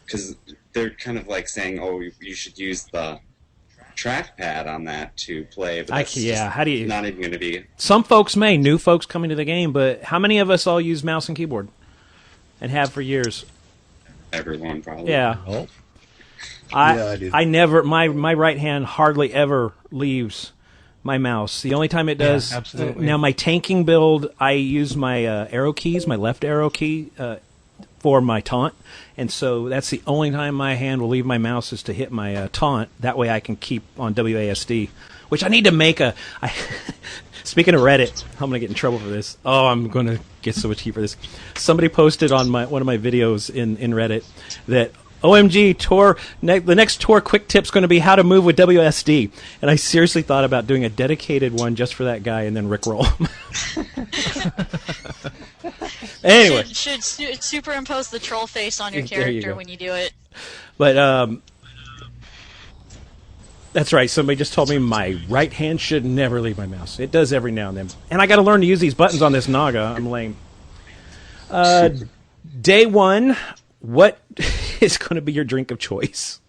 because they're kind of like saying, "Oh, you should use the trackpad on that to play." But how do you? Not even going to be. Some folks may, new folks coming to the game, but how many of us all use mouse and keyboard, and have for years? Everyone probably. Yeah. Oh. I do. I never my right hand hardly ever leaves my mouse. The only time it does. Yeah, absolutely. Now my tanking build, I use my arrow keys, my left arrow key. For my taunt, and so that's the only time my hand will leave my mouse is to hit my taunt. That way I can keep on WASD, which I need to make a... Speaking of Reddit, I'm going to get in trouble for this. Oh, I'm going to get so much heat for this. Somebody posted on one of my videos in Reddit that, OMG, TOR, the next TOR quick tip's going to be how to move with WSD. And I seriously thought about doing a dedicated one just for that guy and then rickroll him. Anyway. Should superimpose the troll face on your character when you do it. But, that's right. Somebody just told me my right hand should never leave my mouse. It does every now and then. And I got to learn to use these buttons on this Naga. I'm lame. Day one, what is going to be your drink of choice?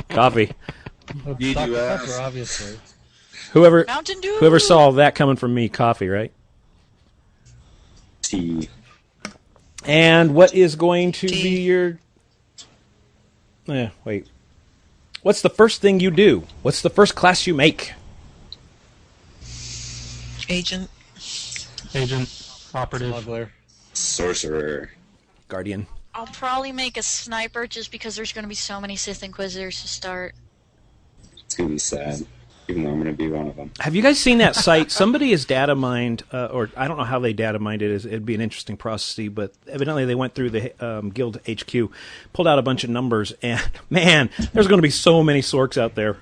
Coffee. Dr. Pepper, obviously. Mountain Dew. Whoever saw that coming from me, coffee, right? Tea. And what is going to be your... wait. What's the first thing you do? What's the first class you make? Agent. Operative. Smuggler. Sorcerer. Guardian. I'll probably make a sniper just because there's going to be so many Sith Inquisitors to start. It's going to be sad, even though I'm going to be one of them. Have you guys seen that site? Somebody has data mined, or I don't know how they data mined it. It'd be an interesting process, but evidently they went through the Guild HQ, pulled out a bunch of numbers, and man, there's going to be so many Sorks out there.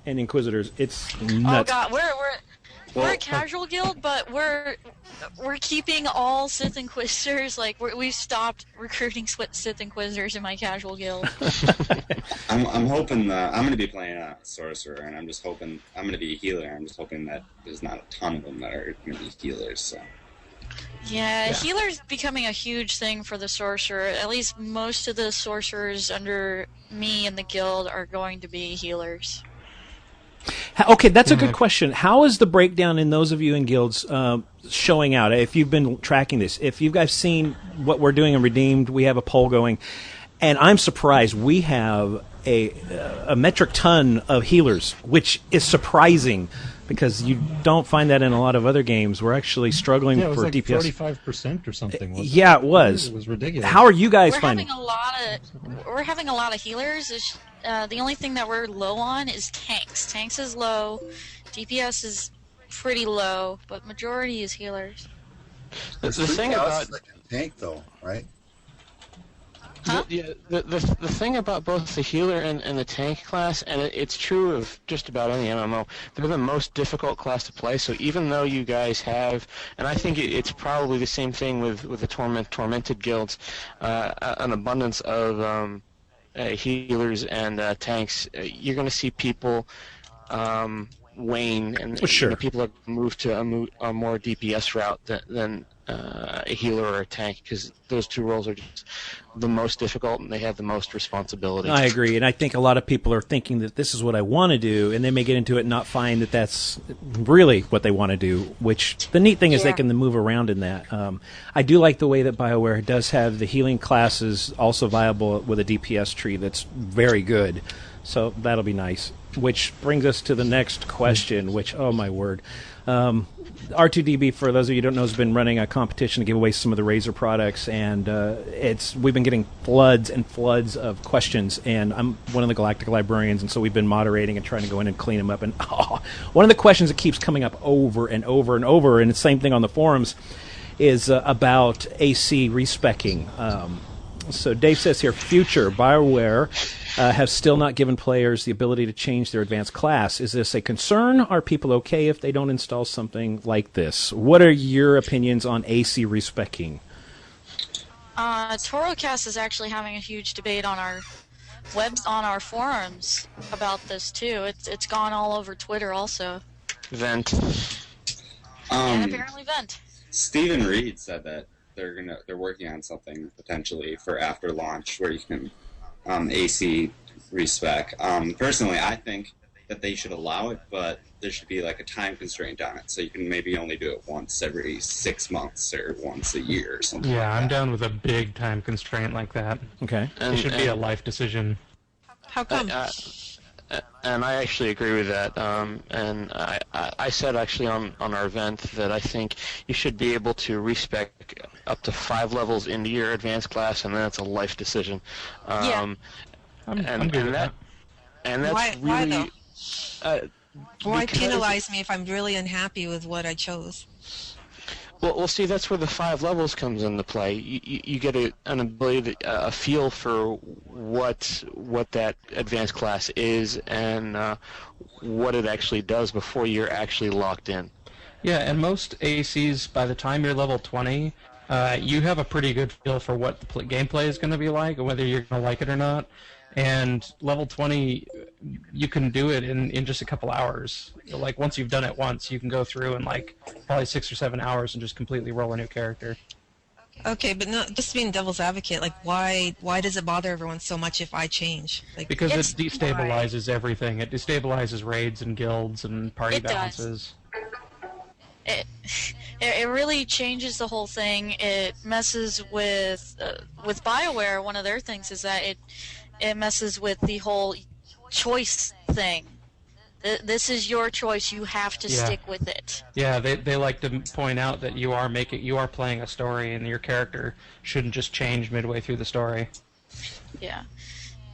and Inquisitors. It's Oh nuts. god, we're a casual guild, but we're keeping all Sith Inquisitors. Like we've stopped recruiting Sith Inquisitors in my casual guild. I'm hoping that I'm going to be playing a sorcerer, and I'm just hoping I'm going to be a healer. I'm just hoping that there's not a ton of them that are going to be healers. So. Yeah, healer's becoming a huge thing for the sorcerer. At least most of the sorcerers under me in the guild are going to be healers. Okay, that's a good question. How is the breakdown in those of you in guilds showing out? If you've been tracking this, if you guys seen what we're doing in Redeemed, we have a poll going, and I'm surprised we have a metric ton of healers, which is surprising because you don't find that in a lot of other games. We're actually struggling it was for like DPS. 45% or something. Wasn't Yeah, it was. It was ridiculous. How are you guys We're finding? we're having a lot of healers. The only thing that we're low on is tanks. Tanks is low, DPS is pretty low, but majority is healers. There's The thing about like a tank, though, right? Huh? The thing about both the healer and the tank class, and it's true of just about any MMO, they're the most difficult class to play. So even though you guys have, and I think it's probably the same thing with the tormented guilds, an abundance of healers and tanks, you're going to see people wane, and people have moved to a more DPS route than a healer or a tank, because those two roles are just the most difficult and they have the most responsibility. I agree, and I think a lot of people are thinking that this is what I want to do, and they may get into it and not find that that's really what they want to do, which the neat thing is they can move around in that. I do like the way that BioWare does have the healing classes also viable with a DPS tree that's very good, so that'll be nice. Which brings us to the next question, which, oh my word. R2DB, for those of you who don't know, has been running a competition to give away some of the Razer products, and we've been getting floods and floods of questions, and I'm one of the Galactic Librarians, and so we've been moderating and trying to go in and clean them up. And one of the questions that keeps coming up over and over and over, and the same thing on the forums, is about AC respecking. So Dave says here, future BioWare have still not given players the ability to change their advanced class. Is this a concern? Are people okay if they don't install something like this? What are your opinions on AC respecking? Torocast is actually having a huge debate on our forums about this too. It's gone all over Twitter also. Vent. And apparently Vent. Stephen Reed said that they're working on something potentially for after launch where you can AC respec. Personally, I think that they should allow it, but there should be like a time constraint on it, so you can maybe only do it once every 6 months or once a year or something. Yeah, like I'm down with a big time constraint like that. Okay. It should be a life decision. How come? And I actually agree with that. And I said actually on our event that I think you should be able to respec up to 5 levels into your advanced class, and then it's a life decision. Yeah. I'm good with that. And that's Why really. Why because- penalize me if I'm really unhappy with what I chose? Well, see, that's where the 5 levels comes into play. You get an ability, a feel for what that advanced class is and what it actually does before you're actually locked in. Yeah, and most ACs, by the time you're level 20, you have a pretty good feel for what the gameplay is going to be like, or whether you're going to like it or not. And level 20, you can do it in just a couple hours. Like, once you've done it once, you can go through in, like, probably 6 or 7 hours and just completely roll a new character. Okay, but no, just being devil's advocate, like, why does it bother everyone so much if I change? Like, Because it destabilizes everything. It destabilizes raids and guilds and party It does. balances. It really changes the whole thing. It messes with BioWare. One of their things is that it messes with the whole choice thing. This is your choice. You have to stick with it. Yeah, they like to point out that you are playing a story, and your character shouldn't just change midway through the story. Yeah,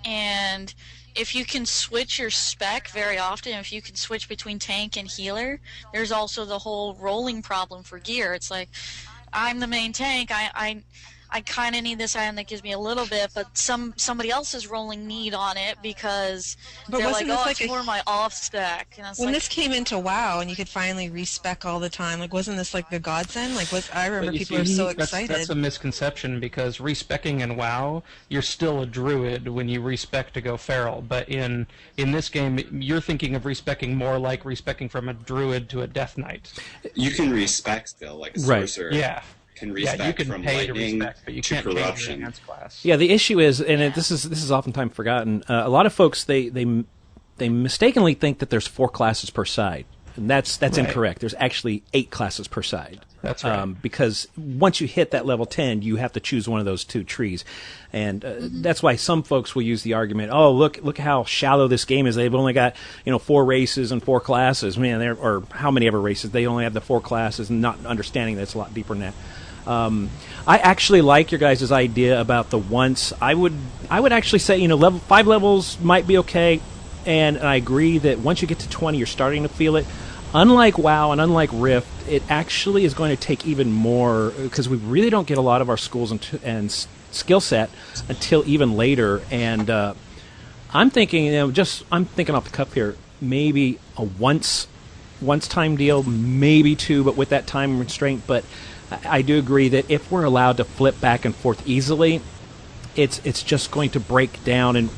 and if you can switch your spec very often, if you can switch between tank and healer, there's also the whole rolling problem for gear. It's like, I'm the main tank. I kind of need this item that gives me a little bit, but somebody else is rolling need on it because But they're wasn't like, this oh, like it's for my off stack. And it's when like, this came into WoW and you could finally respec all the time, like wasn't this like the godsend? Like I remember But you people were see, so that's excited. a misconception because respecking in WoW, you're still a druid when you respec to go feral. But in this game, you're thinking of respecking more like respecking from a druid to a death knight. You can respec still, like a Right. sorcerer. Yeah. Can Yeah, respec you can from pay to lightning respec, but you to can't change your corruption. advanced class. Yeah, the issue is, and this is oftentimes forgotten. A lot of folks they mistakenly think that there's 4 classes per side, and that's Right. incorrect. There's actually 8 classes per side. That's right. Because once you hit that level 10, you have to choose one of those 2 trees, and that's why some folks will use the argument, "Oh, look how shallow this game is. They've only got 4 races and 4 classes. Man, or how many ever races? They only have the 4 classes, and not understanding that it's a lot deeper than that." I actually like your guys' idea about the once. I would actually say level 5 levels might be okay, and I agree that once you get to 20, you're starting to feel it. Unlike WoW and unlike Rift, it actually is going to take even more because we really don't get a lot of our schools and skill set until even later. And I'm thinking, I'm thinking off the cuff here, maybe a once time deal, maybe 2, but with that time restraint. But I do agree that if we're allowed to flip back and forth easily, it's just going to break down, and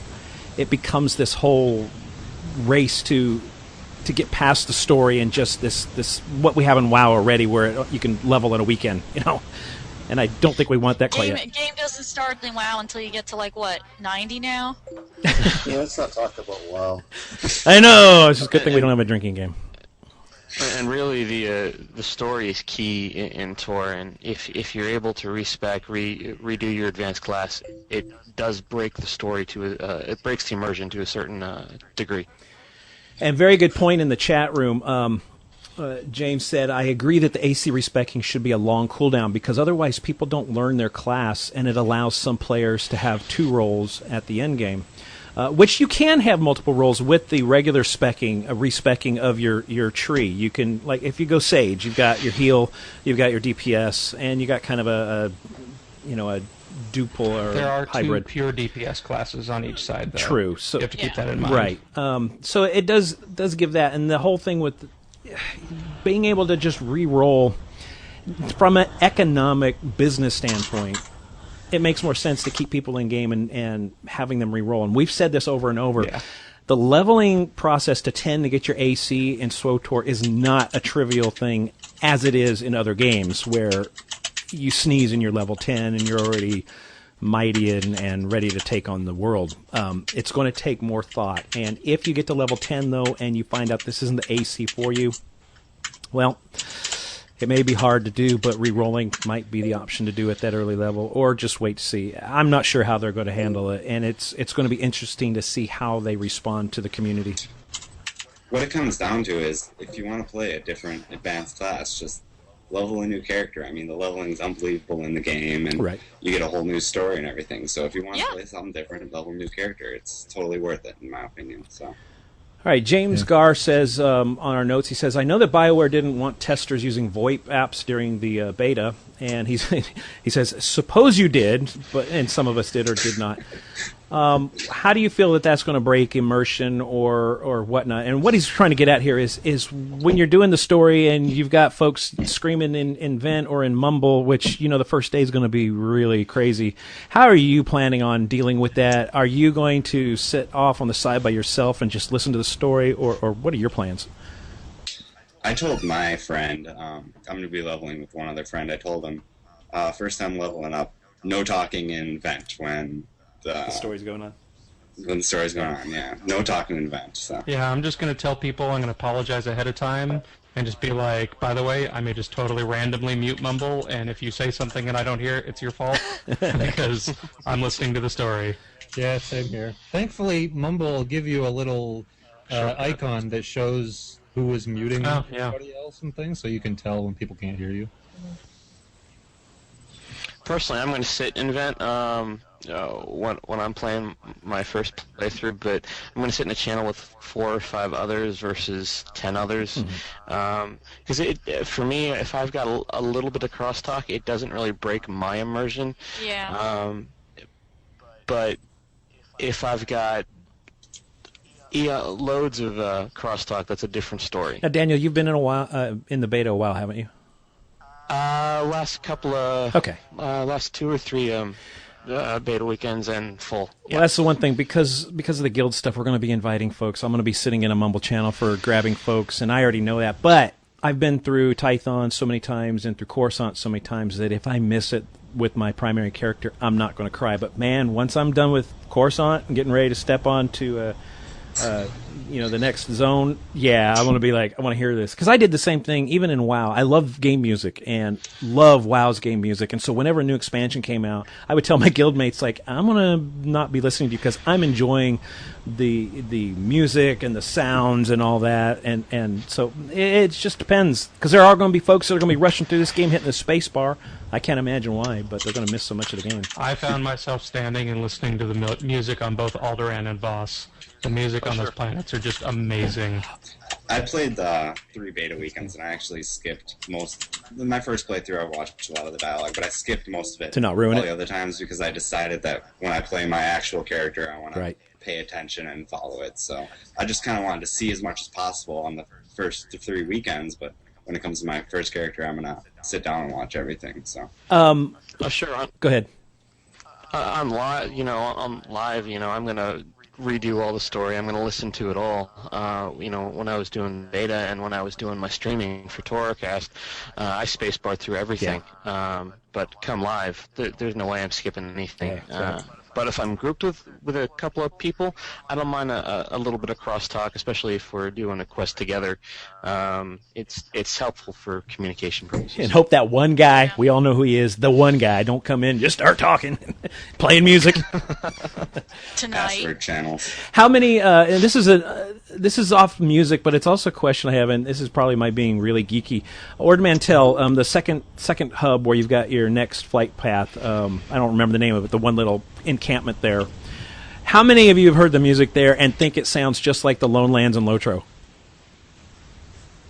it becomes this whole race to get past the story and just this what we have in WoW already, where you can level in a weekend, And I don't think we want that quite yet. game doesn't start in WoW until you get to like what 90 now. Yeah, let's not talk about WoW. I know. It's just a good thing we don't have a drinking game. And really, the story is key in TOR, and if you're able to respec, redo your advanced class, it does break the story it breaks the immersion to a certain degree. And very good point in the chat room. James said, I agree that the AC respecking should be a long cooldown because otherwise people don't learn their class, and it allows some players to have 2 roles at the end game. Which you can have multiple roles with the regular respecking of your tree. You can, like, if you go Sage, you've got your heal, you've got your DPS, and you got kind of a duple or There are hybrid. 2 pure DPS classes on each side, though. True. So you have to keep that in mind. Right. So it does give that, and the whole thing with being able to just re-roll from an economic business standpoint, it makes more sense to keep people in game and having them re-roll. And we've said this over and over. Yeah. The leveling process to 10 to get your AC in SWTOR is not a trivial thing as it is in other games where you sneeze and you're level 10 and you're already mighty and ready to take on the world. It's going to take more thought. And if you get to level 10, though, and you find out this isn't the AC for you, well, it may be hard to do, but re-rolling might be the option to do at that early level, or just wait to see. I'm not sure how they're going to handle it, and it's going to be interesting to see how they respond to the community. What it comes down to is, if you want to play a different advanced class, just level a new character. I mean, the leveling's unbelievable in the game, and Right. you get a whole new story and everything. So if you want Yeah. to play something different, level a new character. It's totally worth it, in my opinion. So. All right, James Garr says on our notes, he says, I know that BioWare didn't want testers using VoIP apps during the beta, and he says, suppose you did, and some of us did or did not. How do you feel that that's going to break immersion or whatnot? And what he's trying to get at here is when you're doing the story and you've got folks screaming in vent or in mumble, which, the first day is going to be really crazy. How are you planning on dealing with that? Are you going to sit off on the side by yourself and just listen to the story, or what are your plans? I told my friend, I'm going to be leveling with one other friend. I told him, first time leveling up, no talking in vent when the story's going on. When the story's going on, yeah. No talking in vent. So. Yeah, I'm just going to tell people I'm going to apologize ahead of time and just be like, by the way, I may just totally randomly mute mumble, and if you say something and I don't hear it, it's your fault because I'm listening to the story. Yeah, same here. Thankfully, Mumble will give you a little icon that shows who was muting everybody else and things, so you can tell when people can't hear you. Personally, I'm going to sit in vent. when I'm playing my first playthrough, but I'm going to sit in a channel with 4 or 5 others versus 10 others. Because for me, if I've got a little bit of crosstalk, it doesn't really break my immersion. Yeah. But if I've got loads of crosstalk, that's a different story. Now, Daniel, you've been in a while in the beta a while, haven't you? Last couple of last 2 or 3 beta weekends and full. Yeah, that's the one thing, because of the guild stuff, we're going to be inviting folks. I'm going to be sitting in a Mumble channel for grabbing folks, and I already know that. But I've been through Tython so many times and through Coruscant so many times that if I miss it with my primary character, I'm not going to cry. But man, once I'm done with Coruscant and getting ready to step on to the next zone, yeah, I want to be like, I want to hear this. Because I did the same thing even in WoW. I love game music and love WoW's game music. And so whenever a new expansion came out, I would tell my guildmates, like, I'm going to not be listening to you because I'm enjoying the music and the sounds and all that. And so it just depends. Because there are going to be folks that are going to be rushing through this game, hitting the space bar. I can't imagine why, but they're going to miss so much of the game. I found myself standing and listening to the music on both Alderaan and Voss. The music on those planets are just amazing. I played the 3 beta weekends, and I actually skipped most. My first playthrough, I watched a lot of the dialogue, but I skipped most of it to not ruin all it the other times because I decided that when I play my actual character, I want to Right. pay attention and follow it. So I just kind of wanted to see as much as possible on the first 3 weekends, but when it comes to my first character, I'm gonna sit down and watch everything. So Sure. Go ahead. I'm live. I'm live. I'm gonna redo all the story. I'm gonna listen to it all. When I was doing beta and when I was doing my streaming for TORcast, I spacebarred through everything. But come live, there's no way I'm skipping anything. Yeah, but if I'm grouped with a couple of people, I don't mind a little bit of crosstalk, especially if we're doing a quest together. It's helpful for communication purposes. And hope that one guy, we all know who he is, the one guy, don't come in, just start talking, playing music. Tonight. Password channels. How many, and this is off music, but it's also a question I have, and this is probably my being really geeky. Ord Mantell, the second hub where you've got your next flight path, I don't remember the name of it, the one little encampment there. How many of you have heard the music there and think it sounds just like the Lone Lands and Lotro?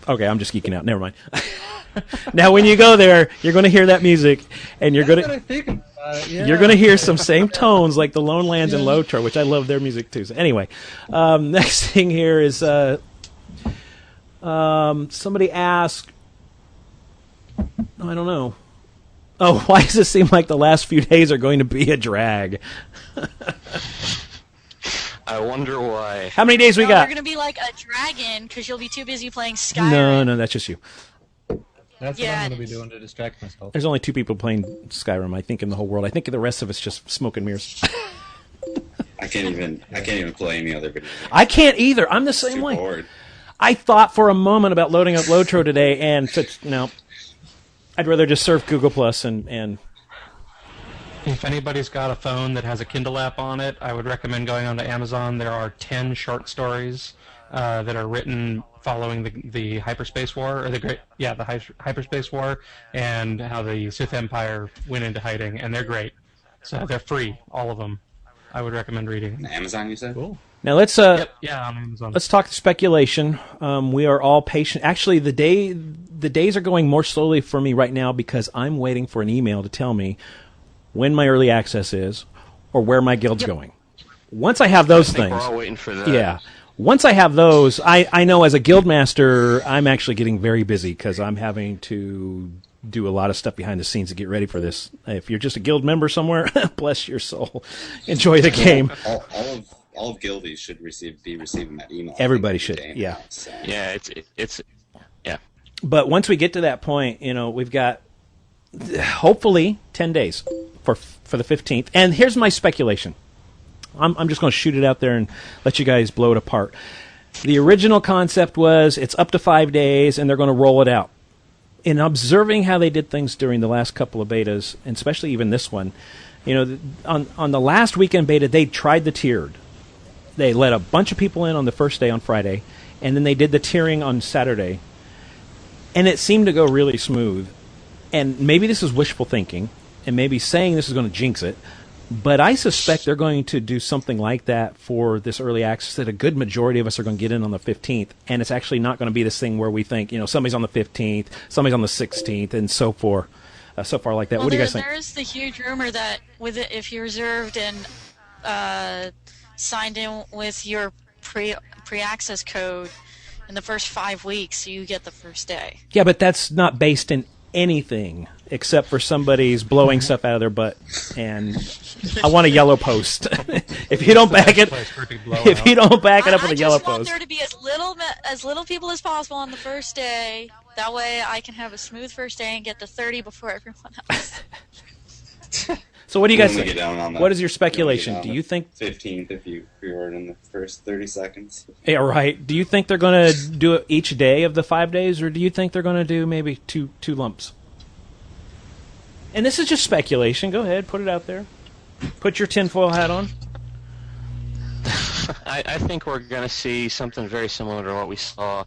Okay, I'm just geeking out. Never mind. Now, when you go there, you're going to hear that music, and you're going to hear some same tones like the Lone Lands and Lotro, which I love their music too. So anyway, next thing here is somebody asked, I don't know. Oh, why does it seem like the last few days are going to be a drag? I wonder why. How many days we got? You're going to be like a dragon because you'll be too busy playing Skyrim. No, that's just you. That's what I'm going to be doing to distract myself. There's only 2 people playing Skyrim, I think, in the whole world. I think the rest of it's just smoke and mirrors. I can't even play any other video games. I can't either. I'm the same way. Bored. I thought for a moment about loading up Lotro today, and said, no, I'd rather just surf Google Plus and. If anybody's got a phone that has a Kindle app on it, I would recommend going onto Amazon. There are 10 short stories that are written following the hyperspace war, or the hyperspace war, and how the Sith Empire went into hiding, and they're great. So they're free, all of them. I would recommend reading. On Amazon, you said? Cool. Now let's on Amazon. Let's talk speculation. We are all patient. Actually, the days are going more slowly for me right now because I'm waiting for an email to tell me when my early access is or where my guild's going. Once I have those things, we're all waiting for that. Yeah. Once I have those, I know as a guild master, I'm actually getting very busy because I'm having to do a lot of stuff behind the scenes to get ready for this. If you're just a guild member somewhere, bless your soul. Enjoy the game. All of guildies should be receiving that email. Everybody should, yeah. So. Yeah, it's yeah. But once we get to that point, we've got hopefully 10 days for the 15th. And here's my speculation. I'm just going to shoot it out there and let you guys blow it apart. The original concept was it's up to 5 days, and they're going to roll it out. In observing how they did things during the last couple of betas, and especially even this one, on the last weekend beta, they tried the tiered. They let a bunch of people in on the first day on Friday, and then they did the tiering on Saturday. And it seemed to go really smooth. And maybe this is wishful thinking, and maybe saying this is going to jinx it, But I suspect they're going to do something like that for this early access that a good majority of us are going to get in on the 15th. And it's actually not going to be this thing where we think, somebody's on the 15th, somebody's on the 16th, and so forth. So far like that. Well, what do you guys think? There's the huge rumor that if you reserved and signed in with your pre-access code in the first 5 weeks, you get the first day. Yeah, but that's not based in anything except for somebody's blowing stuff out of their butt, and I want a yellow post. If you don't back it, if you don't back it up with a yellow post, I just want post, there to be as little people as possible on the first day. That way, I can have a smooth first day and get to 30 before everyone else. So what do you guys Only think? get down on the- What is your speculation? only get Do down you the think 15th if you pre-order in the first 30 seconds? Yeah, right. Do you think they're going to do it each day of the 5 days, or do you think they're going to do maybe two lumps? And this is just speculation. Go ahead, put it out there. Put your tinfoil hat on. I think we're going to see something very similar to what we saw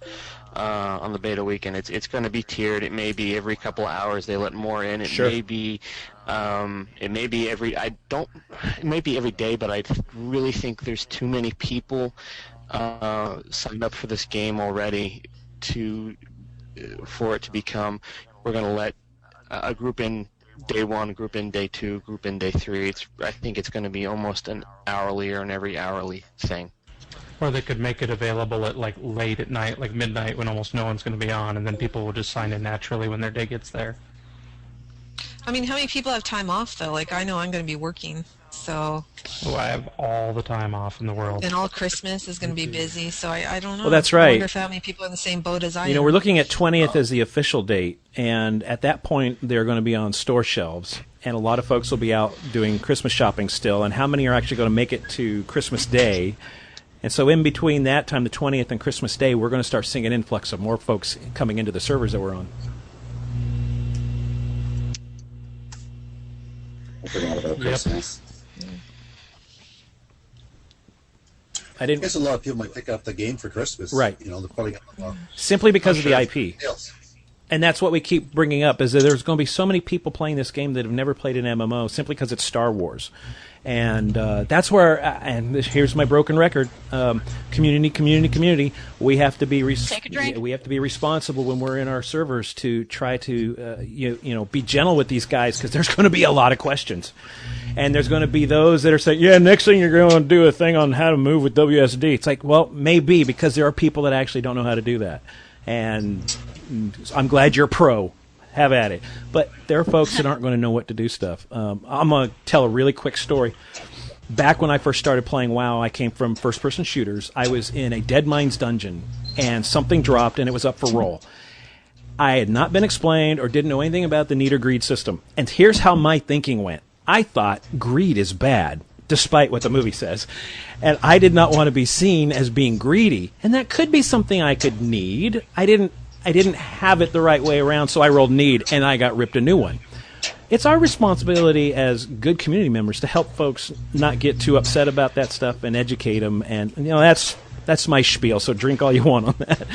on the beta weekend. It's going to be tiered. It may be every couple of hours they let more in. It may be it may be every day, but I really think there's too many people signed up for this game already for it to become, we're going to let a group in day 1, group in day 2, group in day 3. I think it's going to be almost an hourly or an every hourly thing. Or they could make it available at like late at night, like midnight, when almost no one's going to be on, and then people will just sign in naturally when their day gets there. I mean, how many people have time off though? Like, I know I'm going to be working, so. Oh, I have all the time off in the world. And all Christmas is going to be busy, so I don't know. Well, that's I right. wonder if how many people are in the same boat as I am. We're looking at 20th as the official date, and at that point they're going to be on store shelves, and a lot of folks will be out doing Christmas shopping still, and how many are actually going to make it to Christmas Day? And so in between that time, the 20th and Christmas Day, we're going to start seeing an influx of more folks coming into the servers that we're on. I forgot about Christmas. I didn't. I guess a lot of people might pick up the game for Christmas. Right. They're probably Simply because of the IP. Yes. And that's what we keep bringing up, is that there's going to be so many people playing this game that have never played an MMO simply because it's Star Wars. And that's where, here's my broken record, community. We have to be we have to be responsible when we're in our servers to try to be gentle with these guys, because there's going to be a lot of questions, and there's going to be those that are saying, yeah, next thing you're going to do a thing on how to move with WSD. It's like, well, maybe, because there are people that actually don't know how to do that, and I'm glad you're pro. Have at it. But there are folks that aren't going to know what to do stuff. I'm going to tell a really quick story. Back when I first started playing WoW, I came from first-person shooters. I was in a Dead Mines dungeon, and something dropped, and it was up for roll. I had not been explained or didn't know anything about the need or greed system. And here's how my thinking went. I thought greed is bad, despite what the movie says. And I did not want to be seen as being greedy. And that could be something I could need. I didn't have it the right way around, so I rolled need, and I got ripped a new one. It's our responsibility as good community members to help folks not get too upset about that stuff and educate them. And that's my spiel. So drink all you want on that.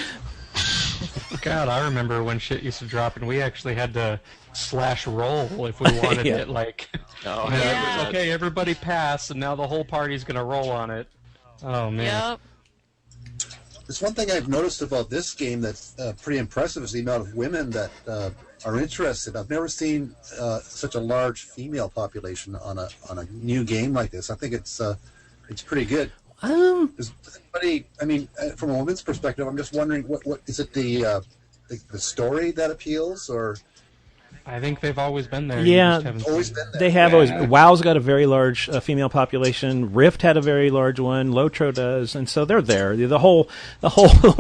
God, I remember when shit used to drop, and we actually had to /roll if we wanted Yeah. it. Like, Oh, it yeah. was, okay, everybody pass, and now the whole party's gonna roll on it. Oh man. Yep. There's one thing I've noticed about this game that's pretty impressive is the amount of women that are interested. I've never seen such a large female population on a new game like this. I think it's pretty good. Does anybody, I mean, from a woman's perspective, I'm just wondering, what is it, the story that appeals, or? I think they've always been there. Yeah, You just haven't Always seen been there. They have always. WoW's got a very large female population. Rift had a very large one. Lotro does, and so they're there. The whole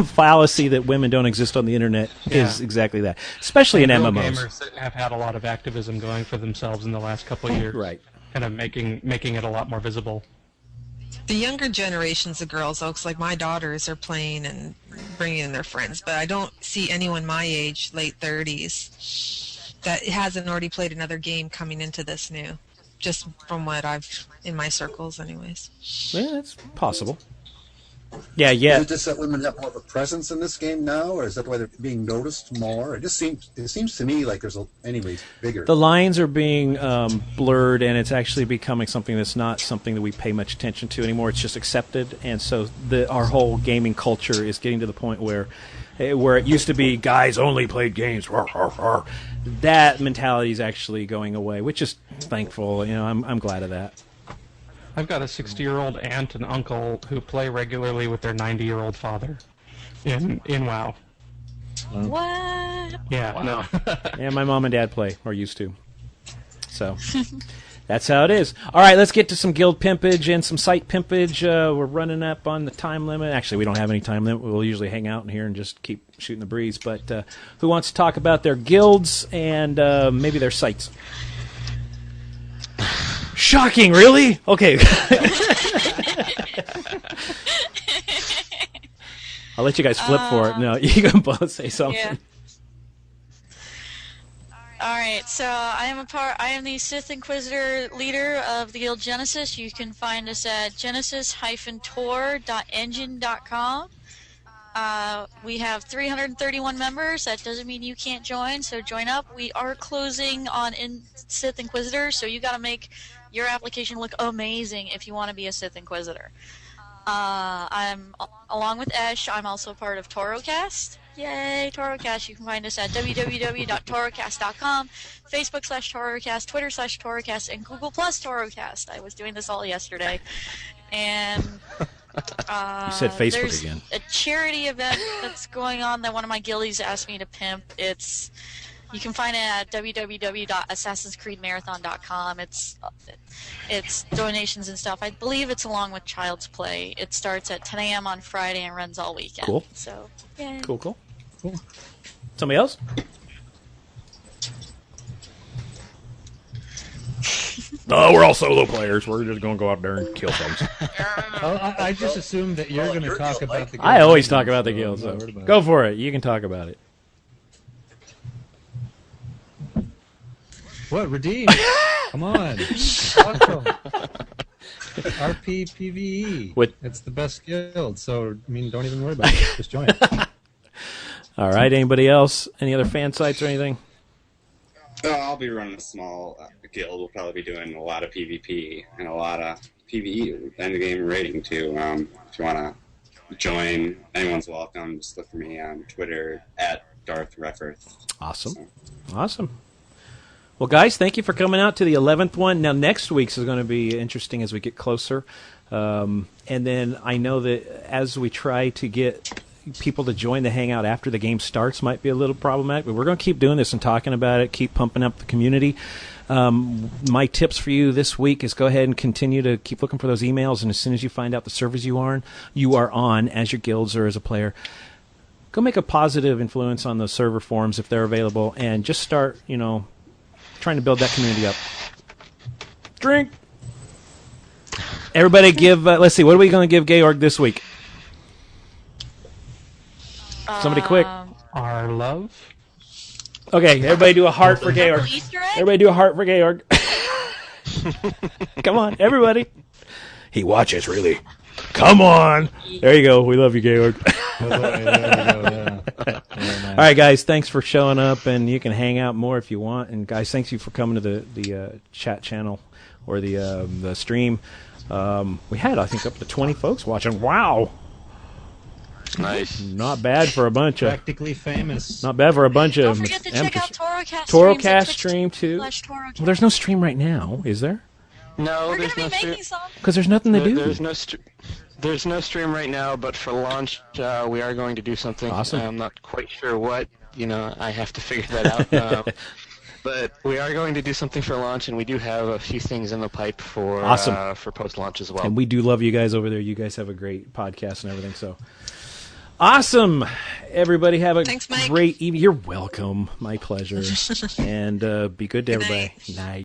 fallacy that women don't exist on the internet is exactly that, especially in real MMOs. gamers that have had a lot of activism going for themselves in the last couple of years. Right. Kind of making it a lot more visible. The younger generations of girls, folks, like my daughters, are playing and bringing in their friends, but I don't see anyone my age, late 30s, that hasn't already played another game coming into this new, just from what I've in my circles anyways. Yeah, that's possible. Yeah. Is it just that women have more of a presence in this game now, or is that why they're being noticed more? It seems to me like there's anyways bigger. The lines are being blurred, and it's actually becoming something that's not something that we pay much attention to anymore. It's just accepted, and so our whole gaming culture is getting to the point where it used to be guys only played games. That mentality is actually going away, which is thankful. I'm glad of that. I've got a 60-year-old aunt and uncle who play regularly with their 90-year-old father in WoW. What? Yeah, Wow. no. Yeah, my mom and dad play, or used to. So that's how it is. All right, let's get to some guild pimpage and some site pimpage. We're running up on the time limit. Actually, we don't have any time limit. We'll usually hang out in here and just keep shooting the breeze. But who wants to talk about their guilds and maybe their sites? Shocking, really? Okay. I'll let you guys flip for it. No, you can both say something. Yeah. Alright, so I am the Sith Inquisitor leader of the Guild Genesis. You can find us at genesis-tor.engine.com. We have 331 members. That doesn't mean you can't join, so join up. We are closing on Sith Inquisitor, so you gotta make your application look amazing if you want to be a Sith Inquisitor. I'm along with Esh. I'm also part of TOROcast. Yay, TOROcast. You can find us at www.torocast.com, Facebook/TOROcast, Twitter/TOROcast, and Google TOROcast. I was doing this all yesterday. And you said Facebook there's again. a charity event that's going on that one of my guildies asked me to pimp. You can find it at www.assassinscreedmarathon.com. It's donations and stuff. I believe it's along with Child's Play. It starts at 10 a.m. on Friday and runs all weekend. Cool. So, yeah. Cool. Somebody else? No, we're all solo players. We're just going to go out there and kill things. I just assumed that you're going to talk about the guild. I always talk about the guild, so go for it. You can talk about it. What? Redeem? Come on. RP PvE. It's the best guild, so don't even worry about it. Just join. All right. Anybody else? Any other fan sites or anything? I'll be running a small guild. We'll probably be doing a lot of PvP and a lot of PvE end of game rating too. If you want to join, anyone's welcome. Just look for me on Twitter at Darth Refferth. Awesome. Well, guys, thank you for coming out to the 11th one. Now, next week's is going to be interesting as we get closer. And then I know that as we try to get people to join the Hangout after the game starts might be a little problematic, but we're going to keep doing this and talking about it, keep pumping up the community. My tips for you this week is go ahead and continue to keep looking for those emails, and as soon as you find out the servers you are on as your guilds or as a player, go make a positive influence on those server forums if they're available, and just start, trying to build that community up. Drink. Everybody give, let's see, what are we going to give Georg this week? Somebody quick. Our love. Okay, everybody do a heart for Georg. Everybody do a heart for Georg. Come on, everybody. He watches, really. Come on. There you go. We love you, Georg. All right, guys, thanks for showing up, and you can hang out more if you want. And, guys, thanks you for coming to the chat channel or the stream. We had, I think, up to 20 folks watching. Wow. Nice. Not bad for a bunch of... Practically famous. Not bad for a bunch of... Don't forget to check out TOROcast. TOROcast stream, too. Well, there's no stream right now, is there? No, We're there's going to no be making some. Because there's nothing to do. There's no stream right now, but for launch, we are going to do something. Awesome. I'm not quite sure what. I have to figure that out. But we are going to do something for launch, and we do have a few things in the pipe for Awesome. For post-launch as well. And we do love you guys over there. You guys have a great podcast and everything. So awesome. Everybody have a great evening. You're welcome. My pleasure. And be good to everybody. Night.